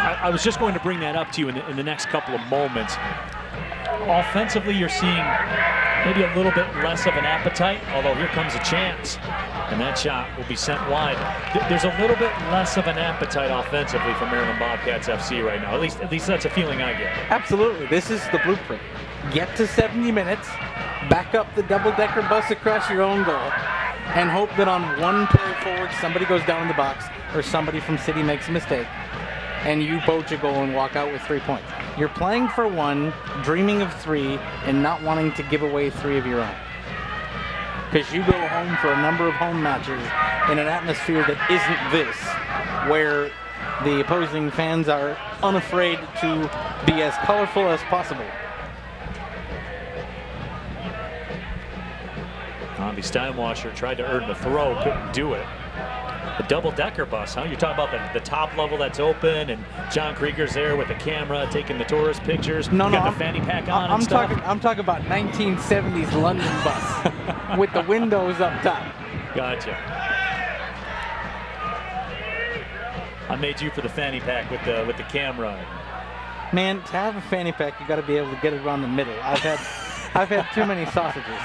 I was just going to bring that up to you in the next couple of moments. Offensively, you're seeing maybe a little bit less of an appetite, although here comes a chance, and that shot will be sent wide. There's a little bit less of an appetite offensively for Maryland Bobcats FC right now. At least that's a feeling I get. Absolutely. This is the blueprint. Get to 70 minutes, back up the double-decker bus across your own goal, and hope that on one play forward, somebody goes down in the box or somebody from City makes a mistake, and you poach a goal and walk out with 3 points. You're playing for 1, dreaming of 3, and not wanting to give away 3 of your own. Because you go home for a number of home matches in an atmosphere that isn't this, where the opposing fans are unafraid to be as colorful as possible. Avi Steinwasser tried to earn the throw, couldn't do it. The double-decker bus, huh? You're talking about the top level that's open, and John Krieger's there with the camera taking the tourist pictures. No, got the fanny pack on I'm talking about 1970s London bus with the windows up top. Gotcha. I made you for the fanny pack with the camera. Man, to have a fanny pack, you got to be able to get it around the middle. I've had too many sausages.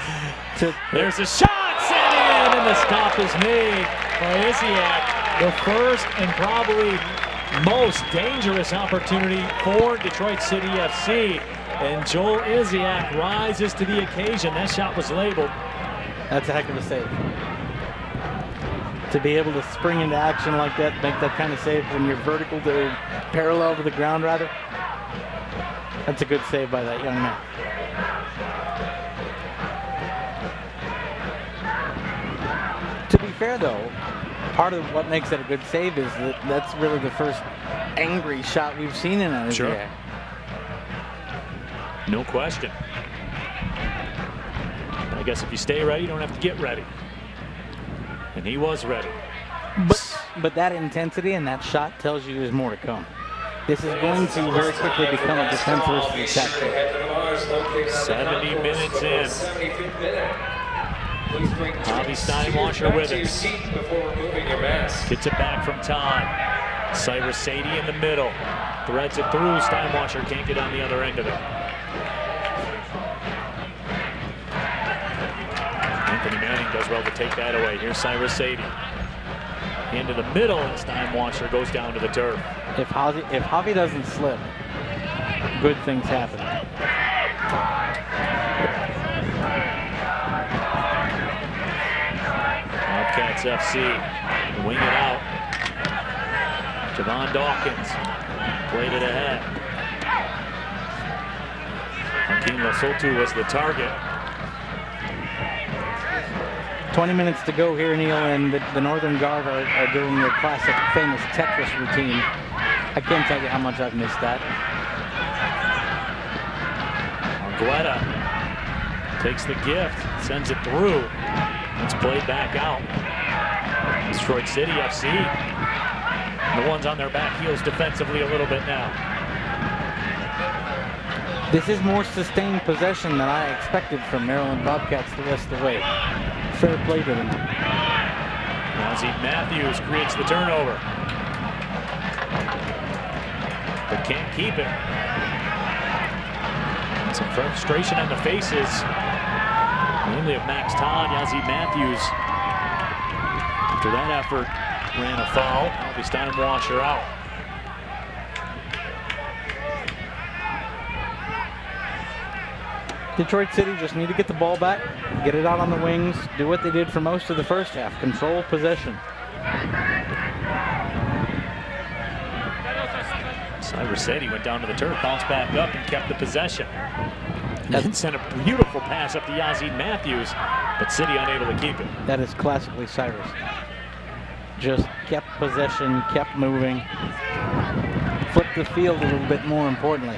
There's a shot, sent in, and the stop is made by Isiak. The first and probably most dangerous opportunity for Detroit City FC. And Joel Isiak rises to the occasion. That shot was labeled. That's a heck of a save. To be able to spring into action like that, make that kind of save when you're vertical to parallel to the ground, rather. That's a good save by that young man. To be fair, though, part of what makes it a good save is that that's really the first angry shot we've seen in it. Sure. No question. But I guess if you stay ready, you don't have to get ready. And he was ready. But that intensity and that shot tells you there's more to come. This is going to very quickly become a defense versus attack. 70 minutes in. Avi Steinwasser with it. Gets it back from Todd. Cyrus Sadie in the middle. Threads it through. Steinwasser can't get on the other end of it. Anthony Manning does well to take that away. Here's Cyrus Sadie. Into the middle, and Steinwasser goes down to the turf. If Javi doesn't slip, good things happen. Bobcats FC wing it out. Javon Dawkins played it ahead. Hakeem Lasotu was the target. 20 minutes to go here, Neil, and the Northern Guard are doing their classic, famous Tetris routine. I can't tell you how much I've missed that. Argueta takes the gift, sends it through. It's played back out. Detroit City FC. The ones on their back heels defensively a little bit now. This is more sustained possession than I expected from Maryland Bobcats the rest of the way. Fair play to them. Ozzie Matthews creates the turnover, but can't keep it. Some frustration on the faces, mainly of Max Todd. Ozzie Matthews, after that effort, ran a foul. Avi Steinwasser out. Detroit City just need to get the ball back, get it out on the wings, do what they did for most of the first half, control possession. Cyrus said he went down to the turf, bounced back up, and kept the possession. Then sent a beautiful pass up to Yazid Matthews, but City unable to keep it. That is classically Cyrus. Just kept possession, kept moving, flipped the field a little bit more importantly.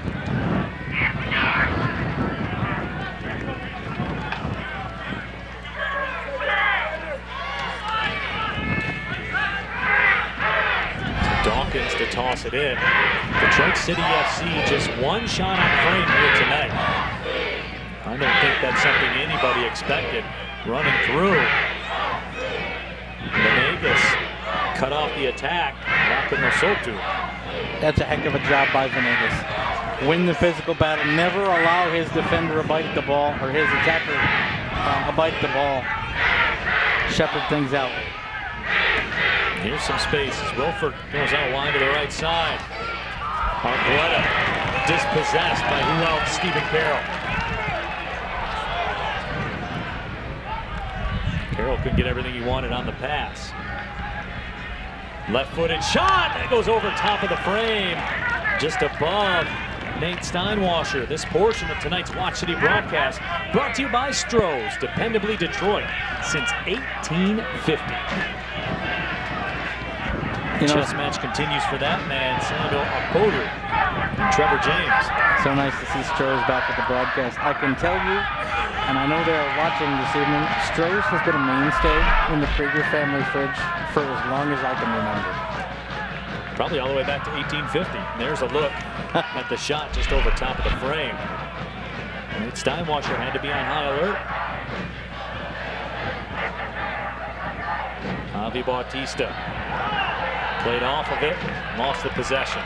Dawkins to toss it in. Detroit City FC just one shot on frame here tonight. I don't think that's something anybody expected. Running through. Venegas cut off the attack. That's a heck of a job by Venegas. Win the physical battle. Never allow his defender a bite at the ball, or his attacker a bite at the ball. Shepherd things out. Here's some space as Wilford goes out wide to the right side. Argueta dispossessed by who else? Stephen Carroll. Carroll couldn't get everything he wanted on the pass. Left-footed shot that goes over top of the frame, just above Nate Steinwasser. This portion of tonight's Watch City broadcast brought to you by Stroh's, dependably Detroit since 1850. Chess match continues for that man, Samuel Apoder and Trevor James. So nice to see Stroh's back at the broadcast. I can tell you, and I know they're watching this evening, Stroh's has been a mainstay in the Krieger family fridge for as long as I can remember. Probably all the way back to 1850. There's a look at the shot just over top of the frame. Nate Steinwasser had to be on high alert. Javi Bautista played off of it, lost the possession.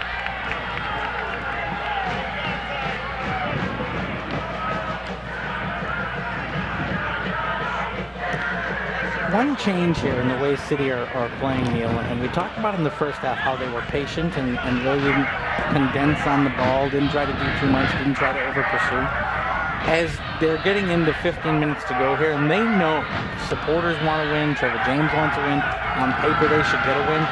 One change here in the way City are playing, Neil, and we talked about in the first half how they were patient and really didn't condense on the ball, didn't try to do too much, didn't try to over-pursue. As they're getting into 15 minutes to go here, and they know supporters want to win, Trevor James wants to win, on paper they should get a win,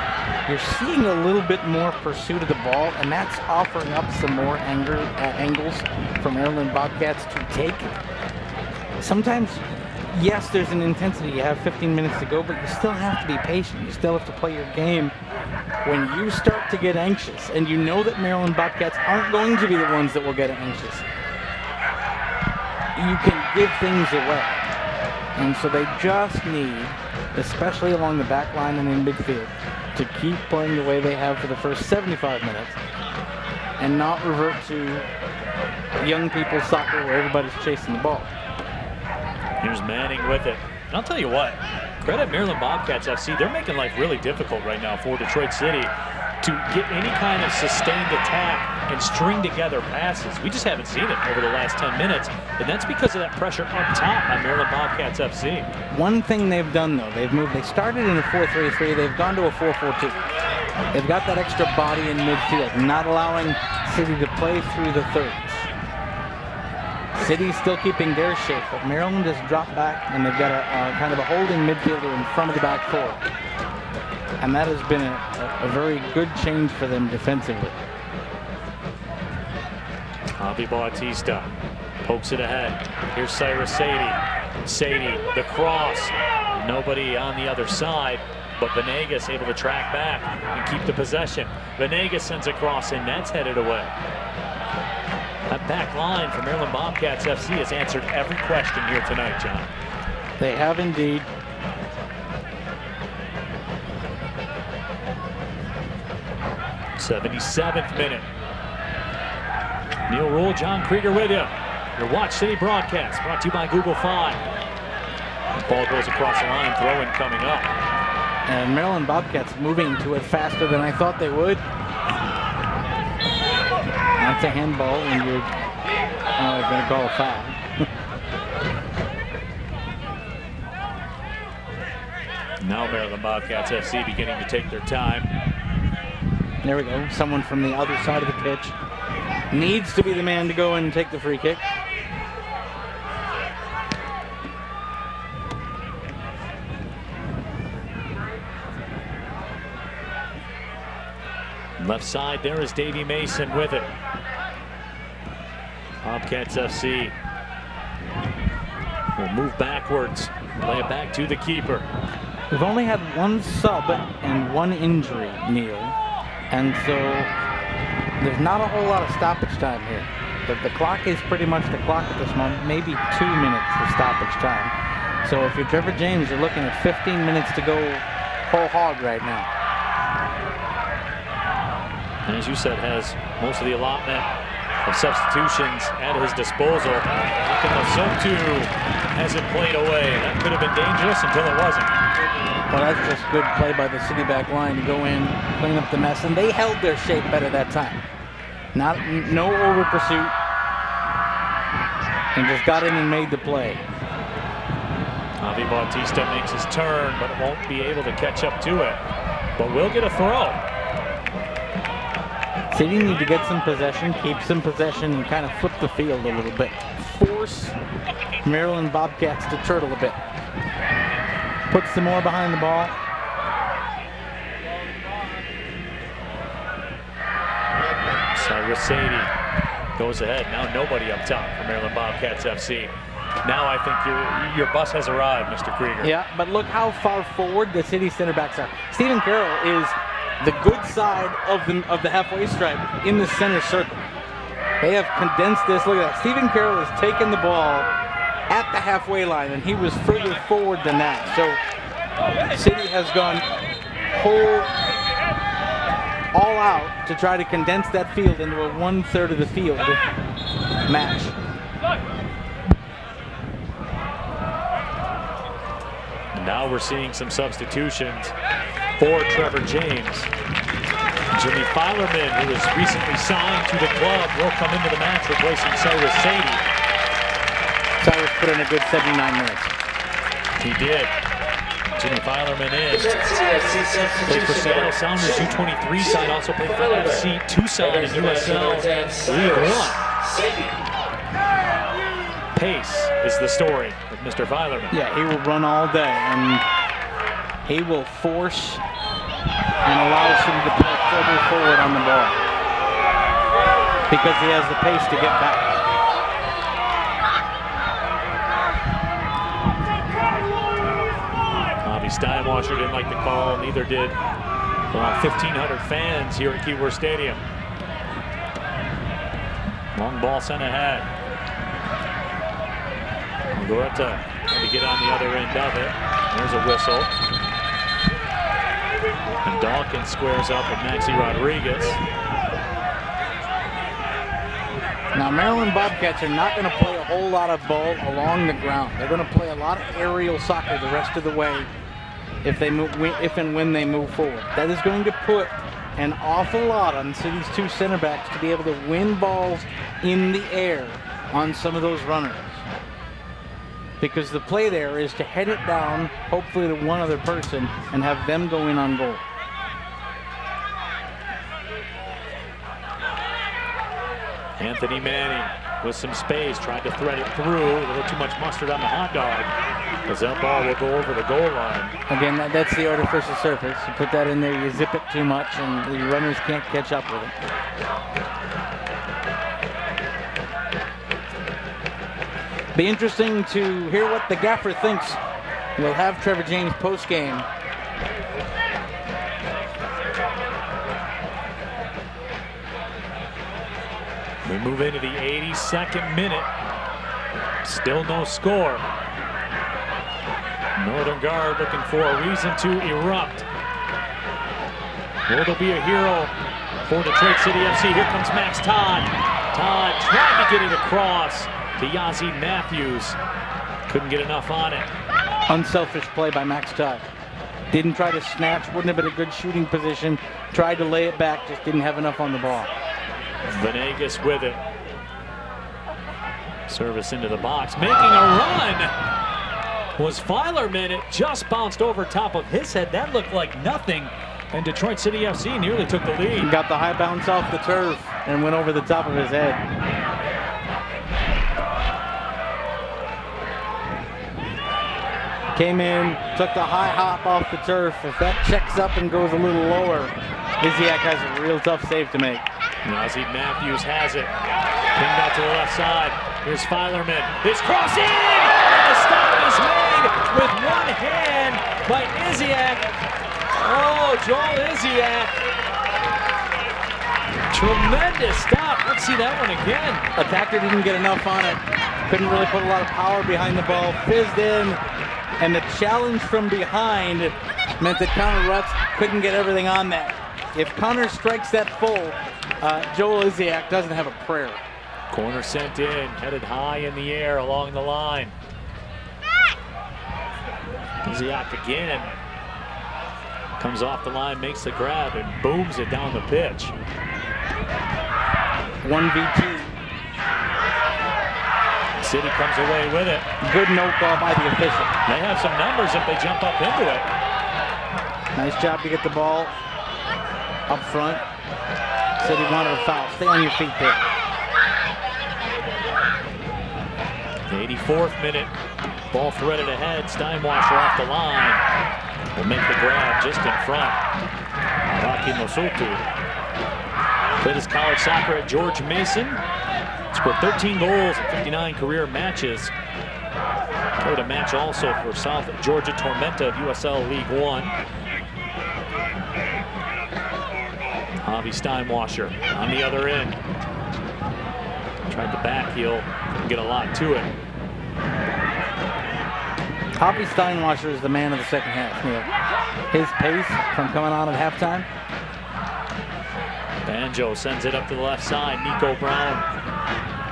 you're seeing a little bit more pursuit of the ball, and that's offering up some more angles for Maryland Bobcats to take. Sometimes, yes, there's an intensity. You have 15 minutes to go, but you still have to be patient. You still have to play your game. When you start to get anxious, and you know that Maryland Bobcats aren't going to be the ones that will get anxious, you can give things away. And so they just need, especially along the back line and in midfield, to keep playing the way they have for the first 75 minutes and not revert to young people's soccer where everybody's chasing the ball. Here's Manning with it. And I'll tell you what, credit Maryland Bobcats FC. They're making life really difficult right now for Detroit City to get any kind of sustained attack and string together passes. We just haven't seen it over the last 10 minutes, and that's because of that pressure up top by Maryland Bobcats FC. One thing they've done, though, they started in a 4-3-3, they've gone to a 4-4-2. They've got that extra body in midfield, not allowing City to play through the thirds. City's still keeping their shape, but Maryland has dropped back, and they've got a kind of a holding midfielder in front of the back four. And that has been a very good change for them defensively. Javi Bautista pokes it ahead. Here's Cyrus Sadie. Sadie, the cross. Nobody on the other side, but Venegas able to track back and keep the possession. Venegas sends a cross in, that's headed away. That back line for Maryland Bobcats FC has answered every question here tonight, John. They have indeed. '77th minute. Neil Rule, John Krieger with you. Your Watch City broadcast brought to you by Google Fi. The ball goes across the line, throw-in coming up. And Maryland Bobcats moving to it faster than I thought they would. That's a handball when you're going to call a foul. Now Maryland Bobcats FC beginning to take their time. There we go. Someone from the other side of the pitch needs to be the man to go and take the free kick. Left side, there is Davey Mason with it. Bobcats FC will move backwards, play it back to the keeper. We've only had one sub and one injury, Neil. And so There's not a whole lot of stoppage time here. The clock is pretty much the clock at this moment, maybe 2 minutes of stoppage time. So if you're Trevor James, you're looking at 15 minutes to go whole hog right now. And as you said, has most of the allotment of substitutions at his disposal. Sotu hasn't played away. That could have been dangerous until it wasn't. Well, that's just good play by the city back line to go in, clean up the mess, and they held their shape better that time. No over pursuit, and just got in and made the play. Javi Bautista makes his turn, but won't be able to catch up to it. But will get a throw. City need to get some possession, keep some possession, and kind of flip the field a little bit. Force Maryland Bobcats to turtle a bit. Put some more behind the ball. Cyrus Sadie goes ahead. Now nobody up top for Maryland Bobcats FC. Now I think your bus has arrived, Mr. Krieger. Yeah, but look how far forward the city center backs are. Stephen Carroll is the good side of the halfway stripe in the center circle. They have condensed this. Look at that. Stephen Carroll has taken the ball at the halfway line, and he was further forward than that. So City has gone all out to try to condense that field into a 1/3 of the field match. And now we're seeing some substitutions for Trevor James. Jimmy Filerman, who was recently signed to the club, will come into the match replacing Cyrus Sadie. Cyrus put in a good 79 minutes. He did. Jimmy Filerman is. Played for Seattle Sounders U23 side, also played for FC Tucson in USL League One. Pace is the story with Mr. Filerman. Yeah, he will run all day, and he will force and allow City to play further forward on the ball because he has the pace to get back. Steinwasher didn't like the call, neither did around 1,500 fans here at Keyworth Stadium. Long ball sent ahead. Gorta trying to get on the other end of it. There's a whistle. And Dawkins squares up with Maxi Rodriguez. Now, Maryland Bobcats are not going to play a whole lot of ball along the ground. They're going to play a lot of aerial soccer the rest of the way if and when they move forward. That is going to put an awful lot on City's two center backs to be able to win balls in the air on some of those runners. Because the play there is to head it down, hopefully to one other person, and have them go in on goal. Anthony Manning with some space, tried to thread it through. A little too much mustard on the hot dog, as that ball will go over the goal line. Again, that's the artificial surface. You put that in there, you zip it too much, and the runners can't catch up with it. Be interesting to hear what the gaffer thinks. We'll have Trevor James post-game. We move into the 82nd minute. Still no score. Northern Guard looking for a reason to erupt. Will there be a hero for Detroit City FC? Here comes Max Todd. Todd tried to get it across to Yazzie Matthews. Couldn't get enough on it. Unselfish play by Max Todd. Didn't try to snatch, wouldn't have been a good shooting position. Tried to lay it back, just didn't have enough on the ball. Venegas with it. Service into the box, making a run. Was Filerman. It just bounced over top of his head. That looked like nothing. And Detroit City FC nearly took the lead. He got the high bounce off the turf and went over the top of his head. Came in, took the high hop off the turf. If that checks up and goes a little lower, Iziak has a real tough save to make. Yazzie Matthews has it. Pinged out to the left side. Here's Filerman. His cross in! The stop is made with one hand by Iziak. Oh, Joel Iziak. Tremendous stop. Let's see that one again. Attacker didn't get enough on it. Couldn't really put a lot of power behind the ball. Fizzed in. And the challenge from behind meant that Connor Rutz couldn't get everything on that. If Connor strikes that full, Joel Iziak doesn't have a prayer. Corner sent in, headed high in the air along the line. Iziak again. Comes off the line, makes the grab, and booms it down the pitch. 1v2. City comes away with it. Good no call by the official. They have some numbers if they jump up into it. Nice job to get the ball up front. City wanted a foul. Stay on your feet there. The 84th minute. Ball threaded ahead. Steinwasser off the line. Will make the grab just in front. Rocky Mosotu. Played his college soccer at George Mason. Scored 13 goals in 59 career matches. Played a match also for South Georgia Tormenta of USL League One. Javi Steinwasser on the other end. Tried the back heel, couldn't get a lot to it. Javi Steinwasser is the man of the second half, Neil. His pace from coming on at halftime. Banjo sends it up to the left side. Nico Brown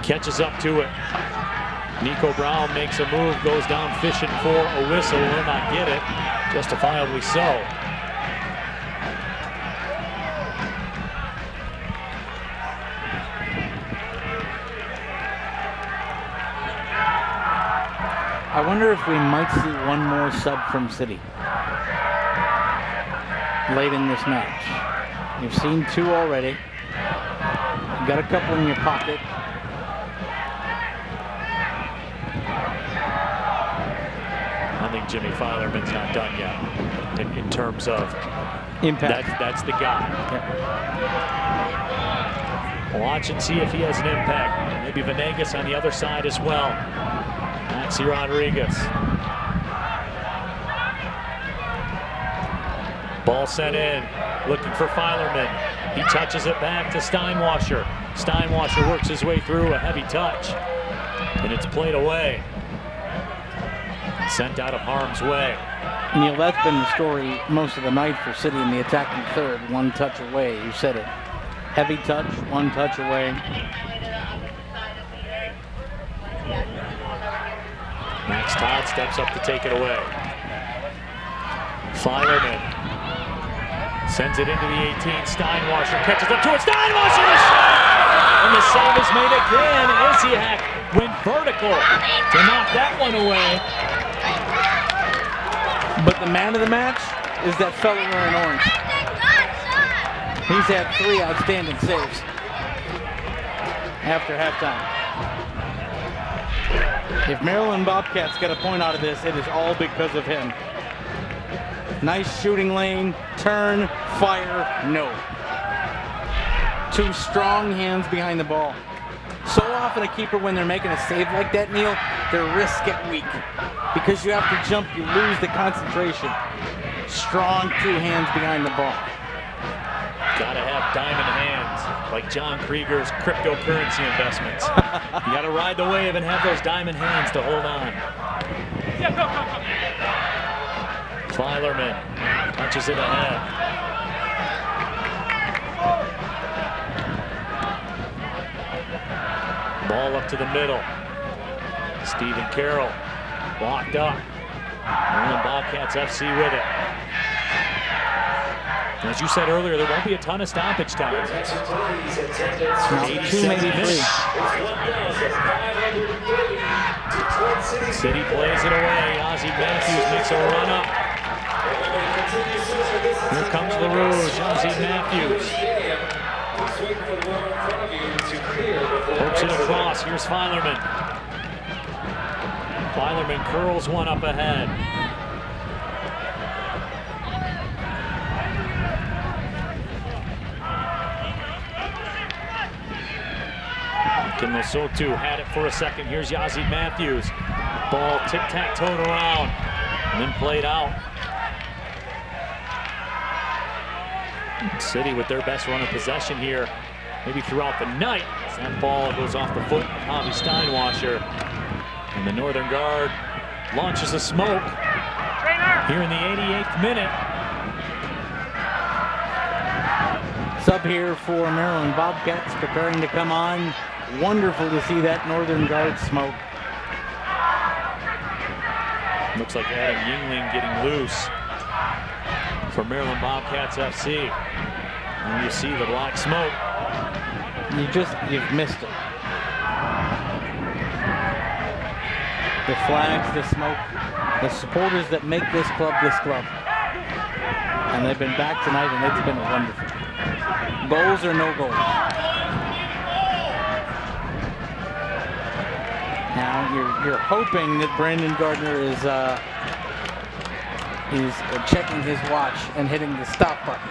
catches up to it. Nico Brown makes a move, goes down fishing for a whistle, will not get it. Justifiably so. I wonder if we might see one more sub from City late in this match. You've seen 2 already. You've got a couple in your pocket. I think Jimmy Filerman's not done yet in terms of impact. That's the guy. Yep. Watch and see if he has an impact. Maybe Venegas on the other side as well. Maxi Rodriguez. Ball sent in, looking for Filerman. He touches it back to Steinwasser. Steinwasser works his way through, a heavy touch, and it's played away. Sent out of harm's way. Neil, that's been the story most of the night for City in the attacking third. One touch away, you said it. Heavy touch, one touch away. Max Todd steps up to take it away. Filerman sends it into the 18. Steinwasser catches up to it. Steinwasser! And the save is made again. Iziak went vertical to knock that one away. But the man of the match is that fellow wearing orange. He's had 3 outstanding saves after halftime. If Maryland Bobcats get a point out of this, it is all because of him. Nice shooting lane, turn, fire, no. 2 strong hands behind the ball. So often a keeper, when they're making a save like that, Neil, their wrists get weak. Because you have to jump, you lose the concentration. Strong 2 hands behind the ball. Gotta have diamond hands, like John Krieger's cryptocurrency investments. You gotta ride the wave and have those diamond hands to hold on. Filerman punches it ahead. Ball up to the middle. Stephen Carroll locked up. Maryland Bobcats FC with it. As you said earlier, there won't be a ton of stoppage time. 2, maybe 3. City plays it away. Ozzie Matthews makes a run up. Here comes LaRouge. Ozzie Matthews hooks it across. Here's Filerman. Filerman curls one up ahead. Kimosotu had it for a second. Here's Yazzie Matthews. Ball tic-tac-toed around and then played out. City with their best run of possession here maybe throughout the night. As that ball goes off the foot of Javi Steinwasser. And the Northern Guard launches a smoke here in the 88th minute. Sub here for Maryland Bobcats, preparing to come on. Wonderful to see that Northern Guard smoke. Looks like Adam Yingling getting loose for Maryland Bobcats FC. And you see the black smoke. You've missed it. The flags, the smoke, the supporters that make this club. And they've been back tonight, and it's been wonderful. Goals or no goals. Now you're hoping that Brandon Gardner is checking his watch and hitting the stop button,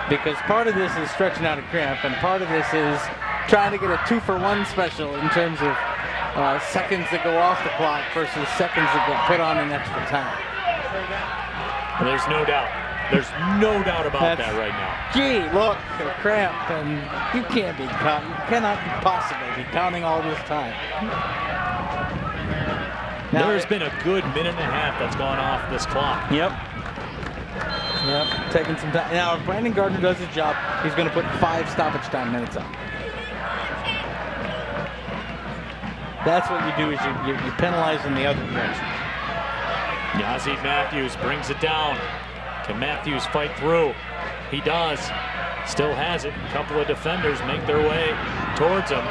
because part of this is stretching out a cramp, and part of this is trying to get a 2-for-1 special in terms of seconds that go off the clock versus seconds that get put on in extra time. There's no doubt. There's no doubt about that right now. Gee, look, a cramp, and you can't be caught. You cannot possibly be counting all this time. Now, there's been a good minute and a half that's gone off this clock. Yep, taking some time. Now, if Brandon Gardner does his job, he's going to put 5 stoppage time minutes on. That's what you do, is you penalize in the other direction. Yazzie Matthews brings it down. Can Matthews fight through? He does. Still has it. A couple of defenders make their way towards him.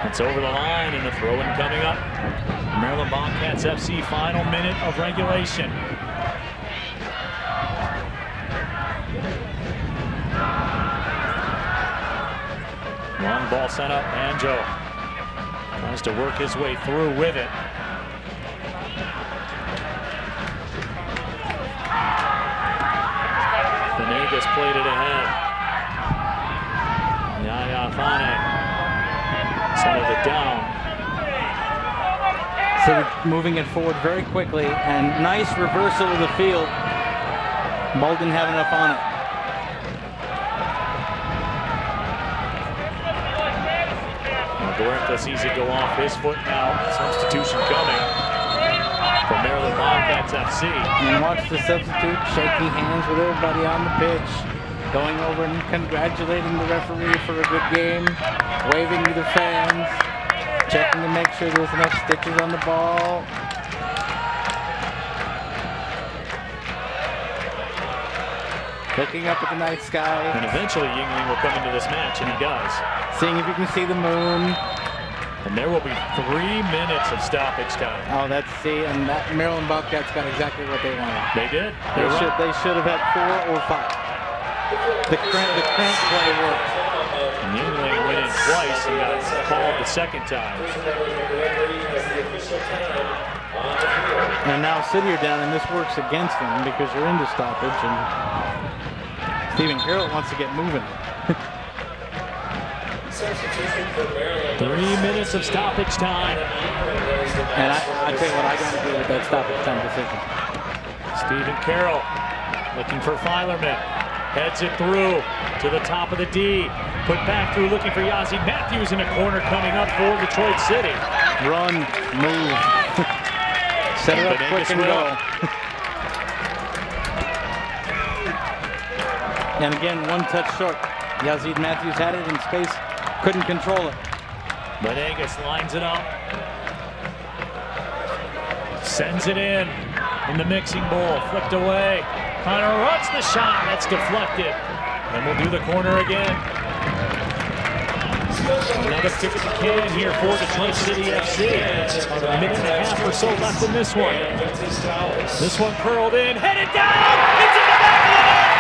It's over the line, and a throw-in coming up. Maryland Bobcats FC, final minute of regulation. Long ball sent up. Banjo tries to work his way through with it. Venegas played it ahead. Yaya Fane settled it down. So moving it forward very quickly, and nice reversal of the field. Ball didn't have enough on it. Guerrero sees it go off his foot now. Substitution coming for Maryland Bobcats FC. And watch the substitute shaking hands with everybody on the pitch, going over and congratulating the referee for a good game, waving to the fans, checking to make sure there's enough stitches on the ball. Looking up at the night sky. And eventually Yingling will come into this match, and he does. Seeing if you can see the moon. And there will be 3 minutes of stoppage time. Oh, and that Maryland Bobcats got exactly what they wanted. They did. They should have had 4 or 5. The cramp play worked. And Yingling went in twice and got called the second time. And now City are down, and this works against them because you're into stoppage, and Stephen Carroll wants to get moving. 3 minutes of stoppage time. And I tell you what, I don't agree with that stoppage time decision. Stephen Carroll looking for Filerman. Heads it through to the top of the D. Put back through, looking for Yazzie Matthews in a corner coming up for Detroit City. Run, move. Set it up quick and go. And again, 1 touch short. Yazzie Matthews had it in space, couldn't control it. Venegas lines it up. Sends it in the mixing bowl, flicked away. Connor runs the shot, that's deflected. And we'll do the corner again. Another kick at the can here for Detroit City FC. About a minute and a half or so left in this one. This one curled in, headed down, it's in the back of the net.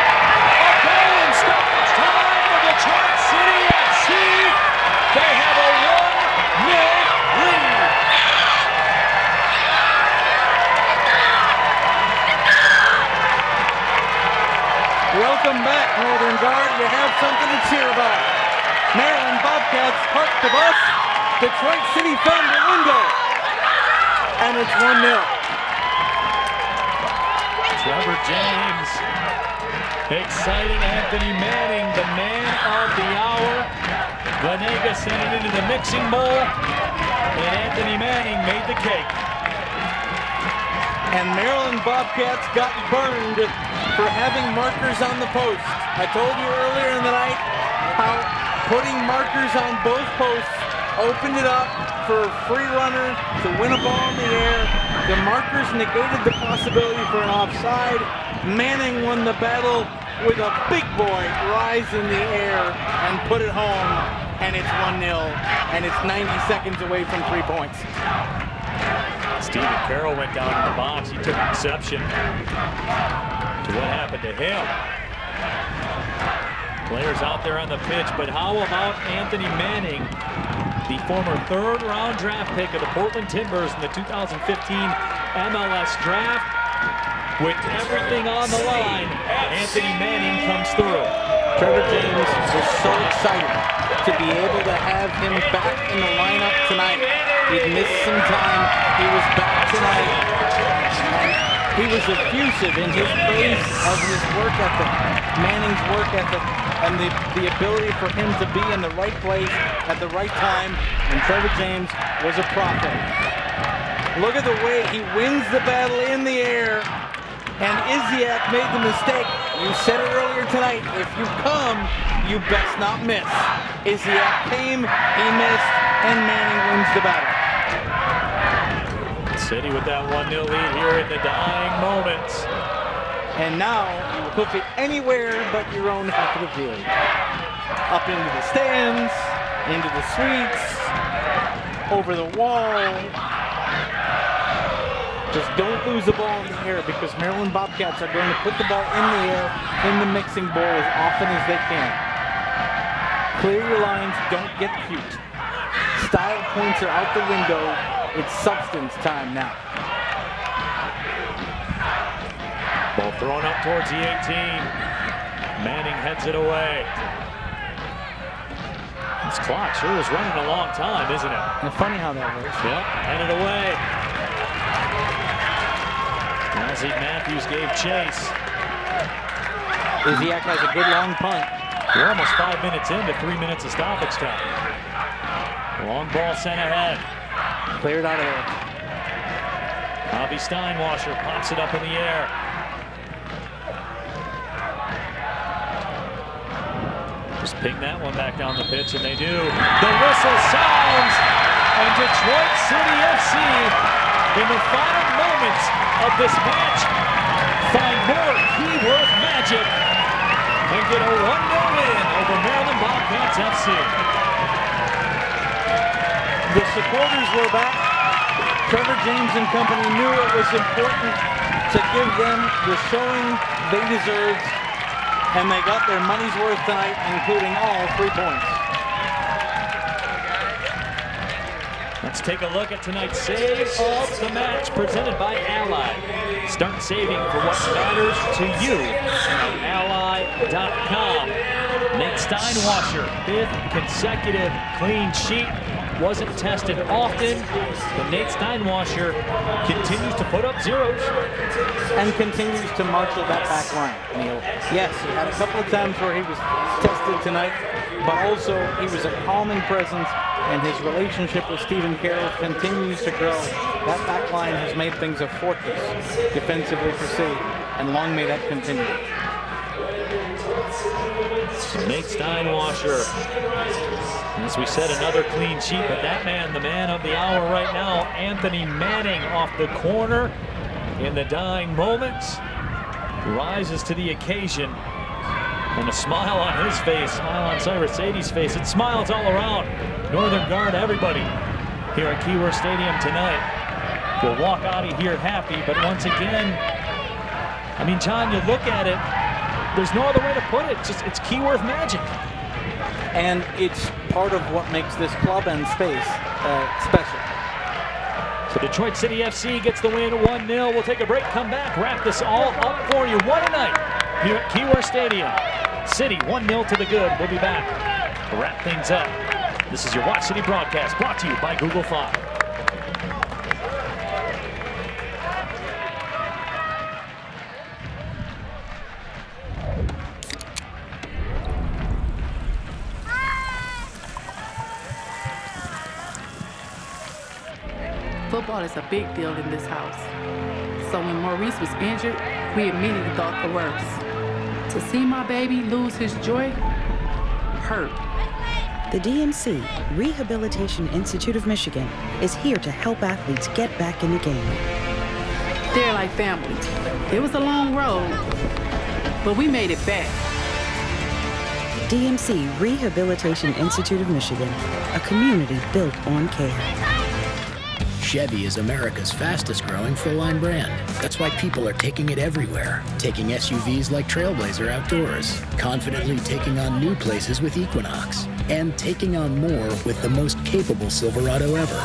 A goal in stoppage time for Detroit City FC. They have a 1-0 lead. Welcome back, Northern Guard. You have something to cheer about. Maryland Bobcats park the bus. Detroit City found the window. And it's 1-0. Trevor James exciting Anthony Manning, the man of the hour. Venegas sent it into the mixing bowl, and Anthony Manning made the cake. And Maryland Bobcats got burned for having markers on the post. I told you earlier in the night how putting markers on both posts opened it up for a free runner to win a ball in the air. The markers negated the possibility for an offside. Manning won the battle with a big boy rise in the air and put it home, and it's 1-0, and it's 90 seconds away from 3 points. Stephen Carroll went down in the box. He took exception to what happened to him. Players out there on the pitch, but how about Anthony Manning, the former third-round draft pick of the Portland Timbers in the 2015 MLS draft? With everything on the line, Anthony Manning comes through. Trevor James was so excited to be able to have him back in the lineup tonight. He'd missed some time. He was back tonight. And he was effusive in his praise of his work ethic, Manning's work ethic, and the ability for him to be in the right place at the right time. And Trevor James was a prophet. Look at the way he wins the battle in the air. And Isiak made the mistake. You said it earlier tonight. If you come, you best not miss. Isiak came, he missed, and Manning wins the battle. City with that 1-0 lead here in the dying moments. And now you hook it anywhere but your own half of the field. Up into the stands, into the suites, over the wall. Just don't lose the ball in the air, because Maryland Bobcats are going to put the ball in the air in the mixing bowl as often as they can. Clear your lines, don't get cute. Style points are out the window. It's substance time now. Ball thrown up towards the 18. Manning heads it away. This clock sure is running a long time, isn't it? And funny how that works. Yep, headed away. Ozzie Matthews gave chase. Isiak has a good long punt. We're almost 5 minutes into 3 minutes of stoppage time. Long ball sent ahead. Cleared out of there. Bobby Steinwasser pops it up in the air. Just ping that one back down the pitch, and they do. The whistle sounds, and Detroit City FC, in the final moments of this match, find more Keyworth magic and get a 1-0 win over Maryland Bobcats FC. The supporters were back. Trevor James and company knew it was important to give them the showing they deserved, and they got their money's worth tonight, including all 3 points. Let's take a look at tonight's save of the match presented by Ally. Start saving for what matters to you at ally.com. Nate Steinwasser, 5th consecutive clean sheet. Wasn't tested often, but Nate Steinwasser continues to put up zeros. And continues to marshal that back line, Neil. Yes, he had a couple of times where he was tested tonight, but also he was a calming presence, and his relationship with Stephen Carroll continues to grow. That back line has made things a fortress defensively for City, and long may that continue. Nate Steinwasser, as we said, another clean sheet, but that man, the man of the hour right now, Anthony Manning, off the corner in the dying moments, rises to the occasion, and a smile on his face, smile on Cyrus Sadie's face. It smiles all around. Northern Guard, everybody here at Keyworth Stadium tonight will walk out of here happy, but once again, I mean, John, you look at it, there's no other way to put it. It's Keyworth magic. And it's part of what makes this club and space special. So Detroit City FC gets the win 1-0. We'll take a break, come back, wrap this all up for you. What a night here at Keyworth Stadium. City 1-0 to the good. We'll be back to wrap things up. This is your Watch City broadcast, brought to you by Google Fi. Football is a big deal in this house. So when Maurice was injured, we immediately thought the worst. To see my baby lose his joy hurt. The DMC, Rehabilitation Institute of Michigan, is here to help athletes get back in the game. They're like family. It was a long road, but we made it back. DMC, Rehabilitation Institute of Michigan, a community built on care. Chevy is America's fastest growing full-line brand. That's why people are taking it everywhere. Taking SUVs like Trailblazer outdoors, confidently taking on new places with Equinox, and taking on more with the most capable Silverado ever.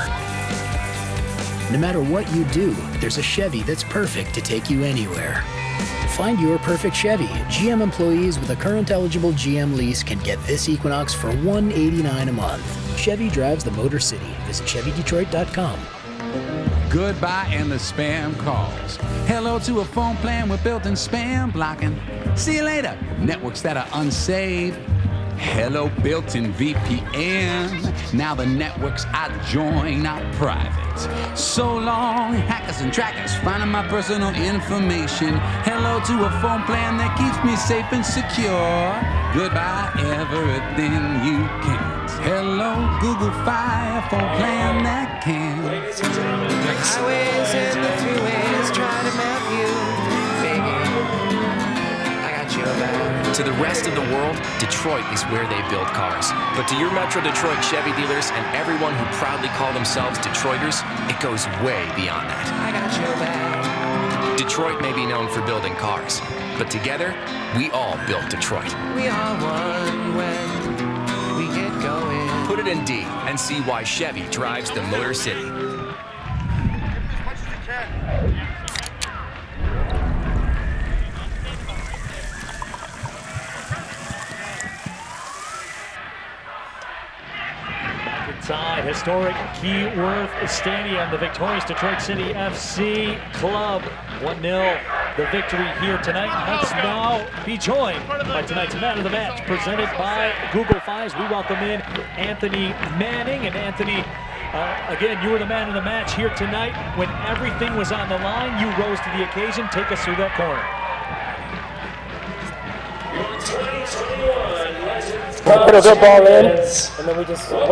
No matter what you do, there's a Chevy that's perfect to take you anywhere. Find your perfect Chevy. GM employees with a current eligible GM lease can get this Equinox for $189 a month. Chevy drives the Motor City. Visit ChevyDetroit.com. Goodbye endless spam calls. Hello to a phone plan with built-in spam blocking. See you later. Networks that are unsafe. Hello built-in VPN. Now the networks I join are private. So long, hackers and trackers finding my personal information. Hello to a phone plan that keeps me safe and secure. Goodbye everything you can't. Hello Google Fi, phone plan that can. The highways and the freeways try to map you, baby. I got you back. To the rest of the world, Detroit is where they build cars. But to your Metro Detroit Chevy dealers and everyone who proudly call themselves Detroiters, it goes way beyond that. I got you back. Detroit may be known for building cars, but together, we all built Detroit. We are one when we get going. Put it in D and see why Chevy drives the Motor City. Inside historic Keyworth Stadium, the victorious Detroit City FC club 1-0. The victory here tonight. Let's now be joined by tonight's man of the match, presented by Google Fi. We welcome in Anthony Manning. And Anthony, again, you were the man of the match here tonight. When everything was on the line, you rose to the occasion. Take us through that corner. Put a good ball in, and then we just